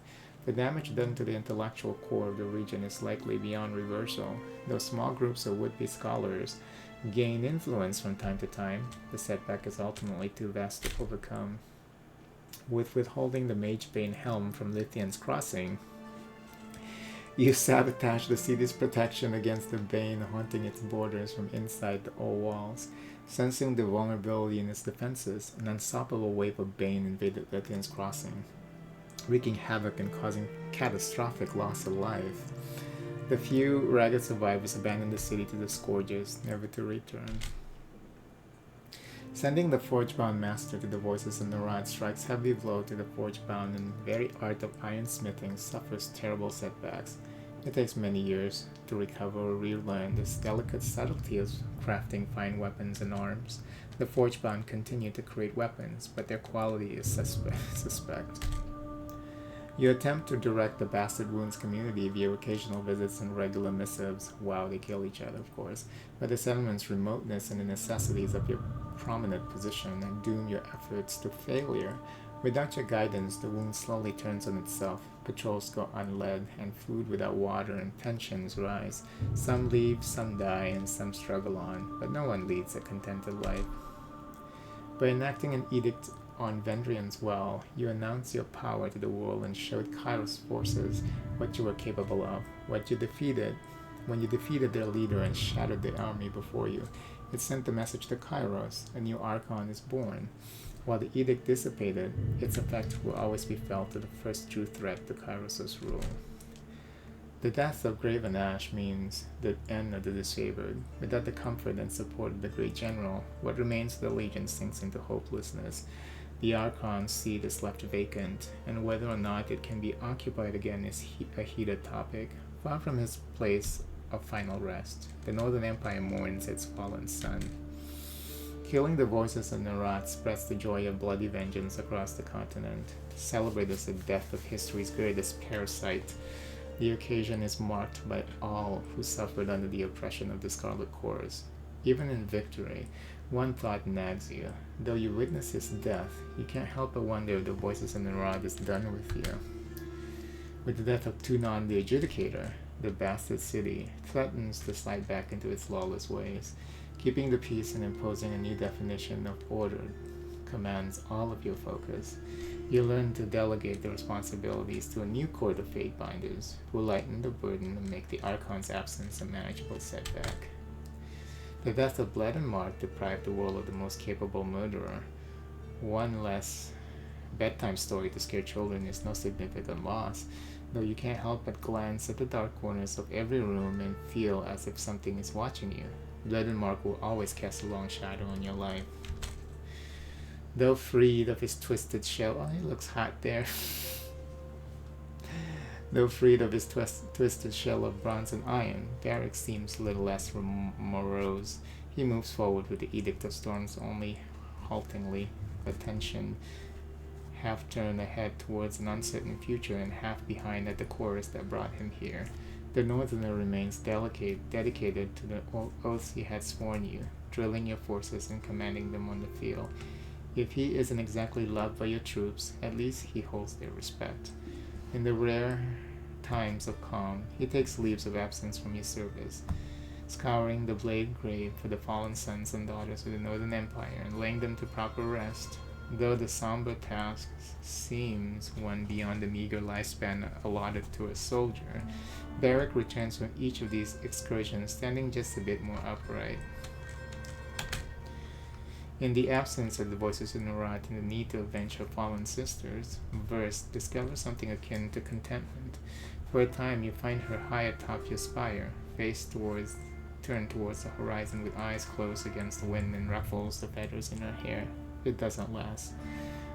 The damage done to the intellectual core of the region is likely beyond reversal. Though small groups of would-be scholars gain influence from time to time, the setback is ultimately too vast to overcome. With withholding the Magebane helm from Lithian's crossing, you sabotage the city's protection against the Bane haunting its borders from inside the old walls. Sensing the vulnerability in its defenses, an unstoppable wave of Bane invaded Lithian's crossing, wreaking havoc and causing catastrophic loss of life. The few ragged survivors abandoned the city to the Scourges, never to return. Sending the Forge-bound master to the voices of Norad strikes heavy blow to the Forge-bound, and the very art of ironsmithing suffers terrible setbacks. It takes many years to recover or relearn this delicate subtlety of crafting fine weapons and arms. The Forge-bound continue to create weapons, but their quality is suspect. You attempt to direct the Bastard Wounds community via occasional visits and regular missives. Wow, they kill each other, of course. But the settlement's remoteness and the necessities of your prominent position doom your efforts to failure. Without your guidance, the wound slowly turns on itself. Patrols go unled, and food without water, and tensions rise. Some leave, some die, and some struggle on, but no one leads a contented life. By enacting an edict on Vendrian's well, you announced your power to the world and showed Kairos forces what you were capable of. When you defeated their leader and shattered the army before you, it sent the message to Kairos: a new Archon is born. While the edict dissipated, its effect will always be felt to the first true threat to Kairos' rule. The death of Graven Ash means the end of the disfavored. Without the comfort and support of the great general, what remains of the Legion sinks into hopelessness. The Archon's seat is left vacant, and whether or not it can be occupied again is a heated topic. Far from his place of final rest, the Northern Empire mourns its fallen son. Killing the voices of Narat spreads the joy of bloody vengeance across the continent. To celebrate as the death of history's greatest parasite, the occasion is marked by all who suffered under the oppression of the Scarlet Corps. Even in victory, one thought nags you. Though you witness his death, you can't help but wonder if the voices of Narad is done with you. With the death of Tunon the Adjudicator, the bastard city threatens to slide back into its lawless ways. Keeping the peace and imposing a new definition of order commands all of your focus. You learn to delegate the responsibilities to a new court of fate binders, who will lighten the burden and make the Archon's absence a manageable setback. The death of Bled and Mark deprived the world of the most capable murderer. One less bedtime story to scare children is no significant loss, though you can't help but glance at the dark corners of every room and feel as if something is watching you. Bled and Mark will always cast a long shadow on your life. Though freed of his twisted shell, oh, he looks hot there. Though freed of his twisted shell of bronze and iron, Barrick seems a little less morose. He moves forward with the Edict of Storms only haltingly, attention half turned ahead towards an uncertain future and half behind at the chorus that brought him here. The Northerner remains dedicated to the oaths he had sworn you, drilling your forces and commanding them on the field. If he isn't exactly loved by your troops, at least he holds their respect. In the rare times of calm, he takes leaves of absence from your service, scouring the blade grave for the fallen sons and daughters of the Northern Empire and laying them to proper rest. Though the somber task seems one beyond the meager lifespan allotted to a soldier, Barrick returns from each of these excursions standing just a bit more upright. In the absence of the voices of Narat and the need to avenge her fallen sisters, Verse discovers something akin to contentment. For a time you find her high atop your spire, turned towards the horizon with eyes closed against the wind and ruffles the feathers in her hair. It doesn't last.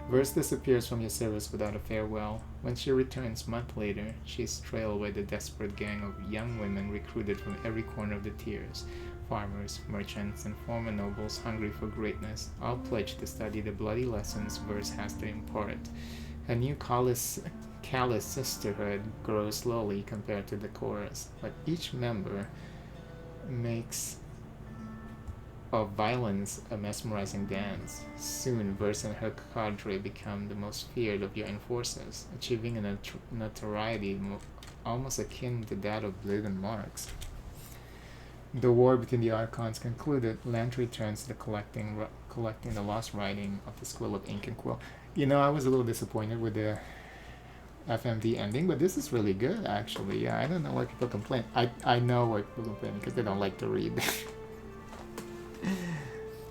Verse disappears from your service without a farewell. When she returns a month later, she is trailed by the desperate gang of young women recruited from every corner of the tiers. Farmers, merchants, and former nobles hungry for greatness, all pledged to study the bloody lessons Verse has to impart. A new callous sisterhood grows slowly compared to the chorus, but each member makes of violence a mesmerizing dance. Soon, Verse and her cadre become the most feared of your enforcers, achieving a notoriety almost akin to that of Blade and Marks. The war between the Archons concluded, Lantry turns to collecting the lost writing of the Squill of Ink and Quill. You know, I was a little disappointed with the FMV ending, but this is really good, actually. Yeah, I don't know why people complain. I know why people complain, because they don't like to read.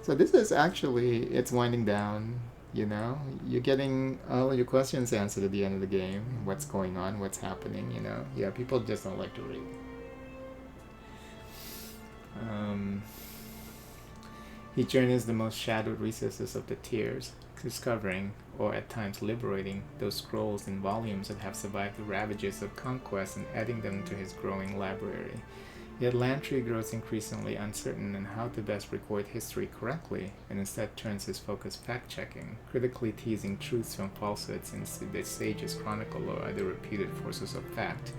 So this is actually, it's winding down, you know? You're getting all of your questions answered at the end of the game. What's going on, what's happening, you know? Yeah, people just don't like to read. He journeys the most shadowed recesses of the tiers, discovering, or at times liberating, those scrolls and volumes that have survived the ravages of conquest and adding them to his growing library. Yet Lantry grows increasingly uncertain in how to best record history correctly, and instead turns his focus fact-checking, critically teasing truths from falsehoods since the sages chronicle or other reputed forces of fact.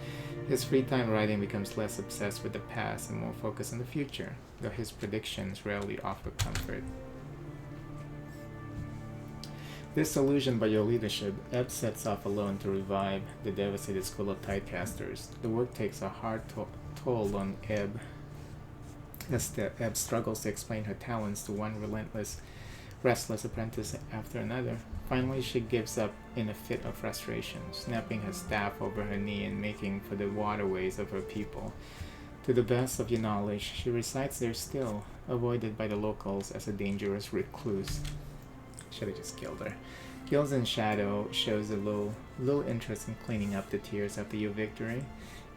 His free time writing becomes less obsessed with the past and more focused on the future, though his predictions rarely offer comfort. Disillusioned by your leadership, Ebb sets off alone to revive the devastated school of Tidecasters. The work takes a hard toll on Ebb, as Ebb struggles to explain her talents to one restless apprentice after another. Finally, she gives up in a fit of frustration, snapping her staff over her knee and making for the waterways of her people. To the best of your knowledge, she resides there still, avoided by the locals as a dangerous recluse. Should have just killed her. Gills in Shadow shows a low interest in cleaning up the tiers after your victory.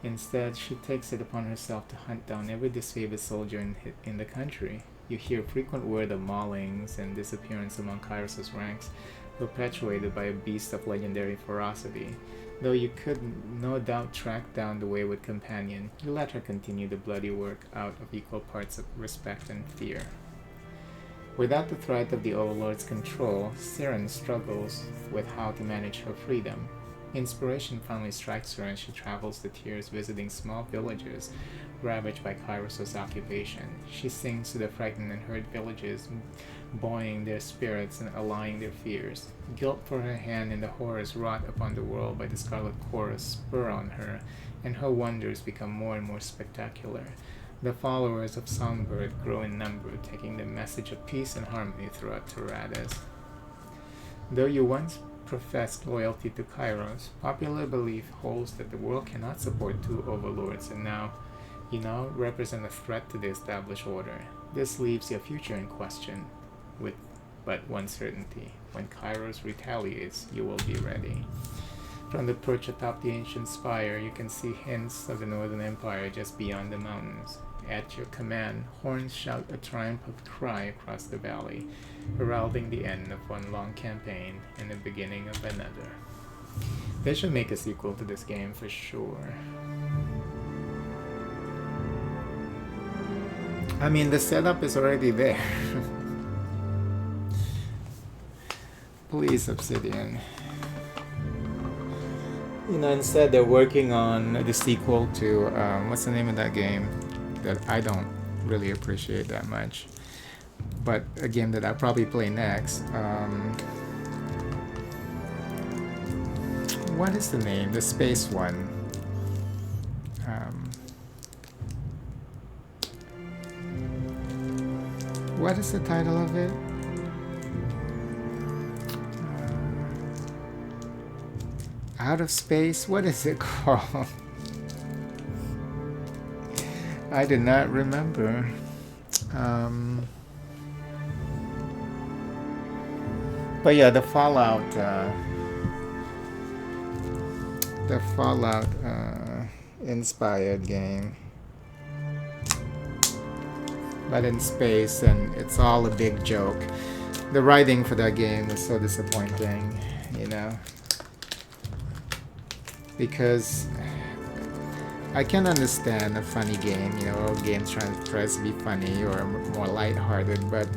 Instead, she takes it upon herself to hunt down every disfavored soldier in the country. You hear frequent word of maulings and disappearance among Kairos' ranks, perpetuated by a beast of legendary ferocity. Though you could no doubt track down the wayward companion, you let her continue the bloody work out of equal parts of respect and fear. Without the threat of the Overlord's control, Siren struggles with how to manage her freedom. Inspiration finally strikes her and she travels the Tears, visiting small villages ravaged by Kairos' occupation. She sings to the frightened and hurt villages, buoying their spirits and allaying their fears. Guilt for her hand in the horrors wrought upon the world by the Scarlet Chorus spur on her, and her wonders become more and more spectacular. The followers of Songbird grow in number, taking the message of peace and harmony throughout Tyrannus. Though you once professed loyalty to Kairos, popular belief holds that the world cannot support two overlords, and you now represent a threat to the established order. This leaves your future in question, with but one certainty: when Kairos retaliates, you will be ready. From the perch atop the ancient spire, you can see hints of the Northern Empire just beyond the mountains. At your command, horns shout a triumphant cry across the valley, heralding the end of one long campaign and the beginning of another. They should make a sequel to this game for sure. I mean, the setup is already there. Please, Obsidian. Instead they're working on the sequel to, what's the name of that game that I don't really appreciate that much, but a game that I'll probably play next. What is the name? The space one. What is the title of it? Out of Space? What is it called? I did not remember. But yeah, the Fallout inspired game, but in space, and it's all a big joke. The writing for that game is so disappointing, because I can understand a funny game, games tries to be funny or more lighthearted, but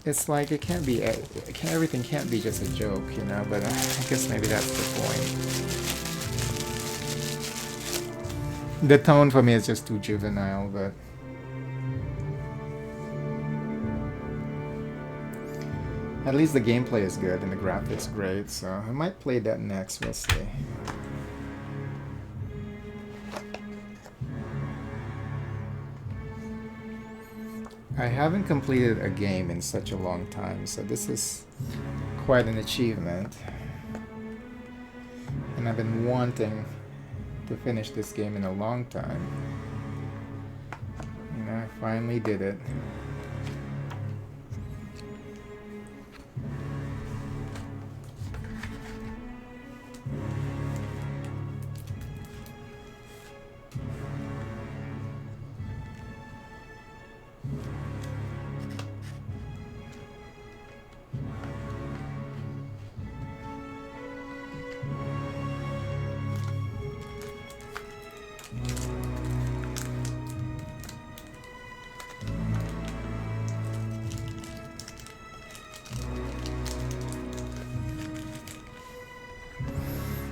it's like everything can't be just a joke, but I guess maybe that's the point. The tone for me is just too juvenile, but at least the gameplay is good and the graphics great, so I might play that next, we'll see. I haven't completed a game in such a long time, so this is quite an achievement. And I've been wanting to finish this game in a long time. I finally did it.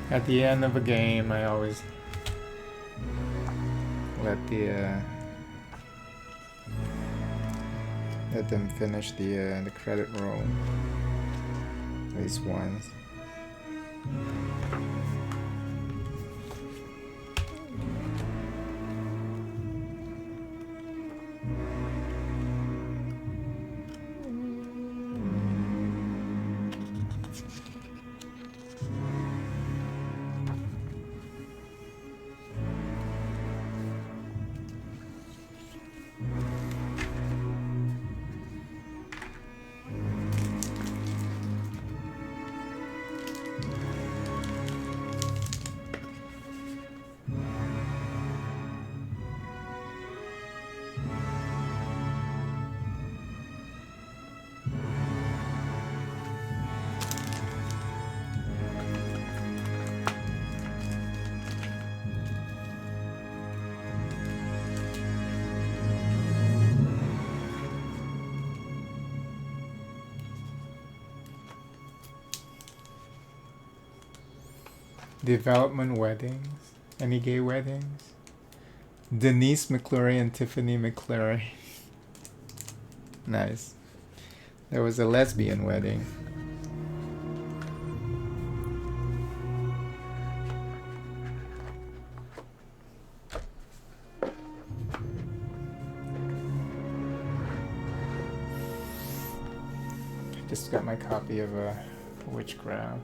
At the end of a game, I always let them finish the credit roll, at least once. Development weddings. Any gay weddings? Denise McClure and Tiffany McClure. Nice. There was a lesbian wedding. Just got my copy of Witchcraft.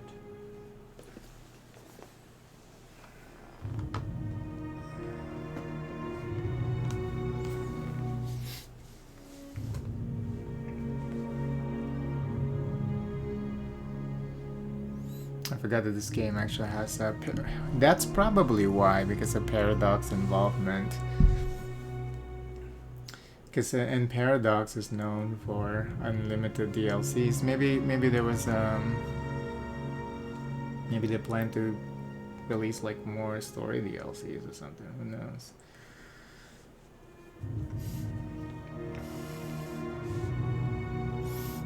I forgot that this game actually has a... That's probably why, because of Paradox involvement. Because and Paradox is known for unlimited DLCs. Maybe there was maybe they plan to release like more story DLCs or something. Who knows?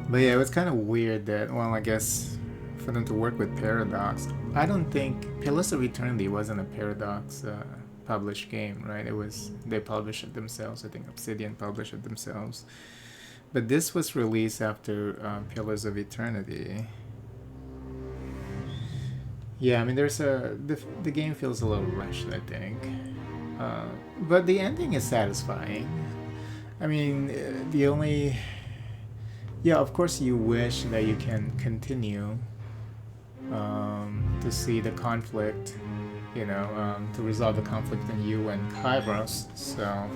But yeah, it was kind of weird that, well, I guess for them to work with Paradox, I don't think Pillars of Eternity wasn't a Paradox published game, right? It was, they published it themselves. I think Obsidian published it themselves. But this was released after Pillars of Eternity. Yeah, I mean, there's the game feels a little rushed, I think. But the ending is satisfying. I mean, the only... Yeah, of course you wish that you can continue to see the conflict, you know, to resolve the conflict in you and Kairos, so...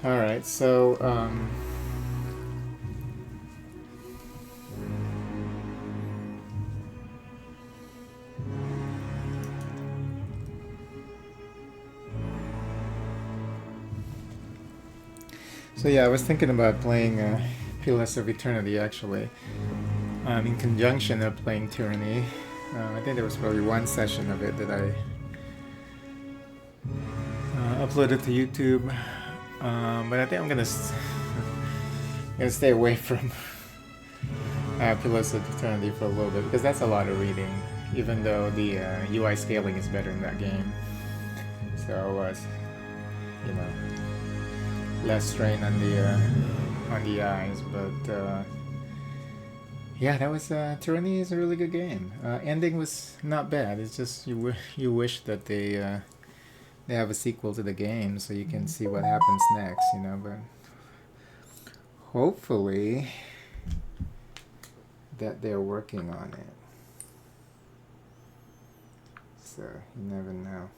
Alright, so so yeah, I was thinking about playing Pillars of Eternity actually, in conjunction of playing Tyranny. I think there was probably one session of it that I uploaded to YouTube, but I think I'm gonna gonna stay away from Pillars of Eternity for a little bit because that's a lot of reading, even though the UI scaling is better in that game. So you know, less strain on the eyes, but yeah, that was Tyranny is a really good game. Ending was not bad. It's just you wish that they have a sequel to the game so you can see what happens next, you know. But hopefully that they're working on it. So you never know.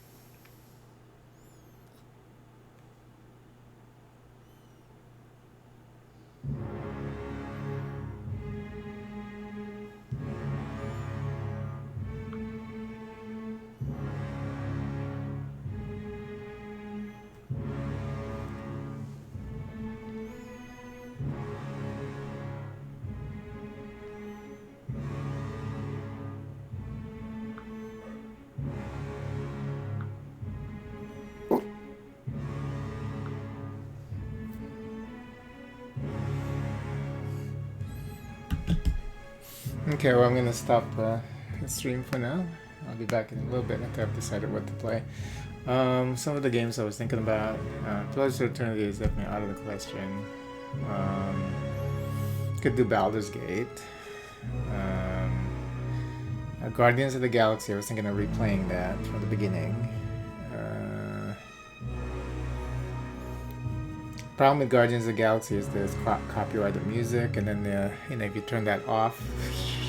Okay, well, I'm gonna stop the stream for now. I'll be back in a little bit after I've decided what to play. Some of the games I was thinking about, Pillars of Eternity is definitely out of the question. Could do Baldur's Gate. Guardians of the Galaxy, I was thinking of replaying that from the beginning. Problem with Guardians of the Galaxy is there's copyrighted music, and then you know, if you turn that off,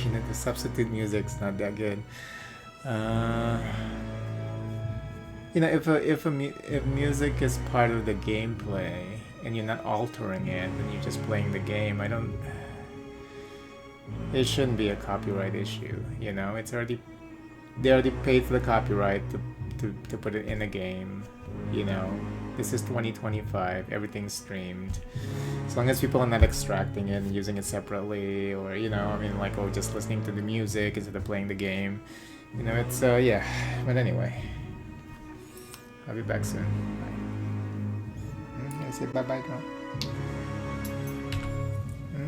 you know, the substitute music's not that good. You know, if music is part of the gameplay and you're not altering it, and you're just playing the game, it shouldn't be a copyright issue. You know, they already paid for the copyright to put it in a game. You know, this is 2025, everything's streamed. As long as people are not extracting it and using it separately, or, you know, I mean, like, oh, just listening to the music instead of playing the game. You know, it's, yeah. But anyway, I'll be back soon. Bye. I say bye-bye, girl.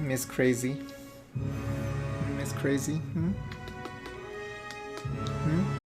Miss Crazy. Miss Crazy.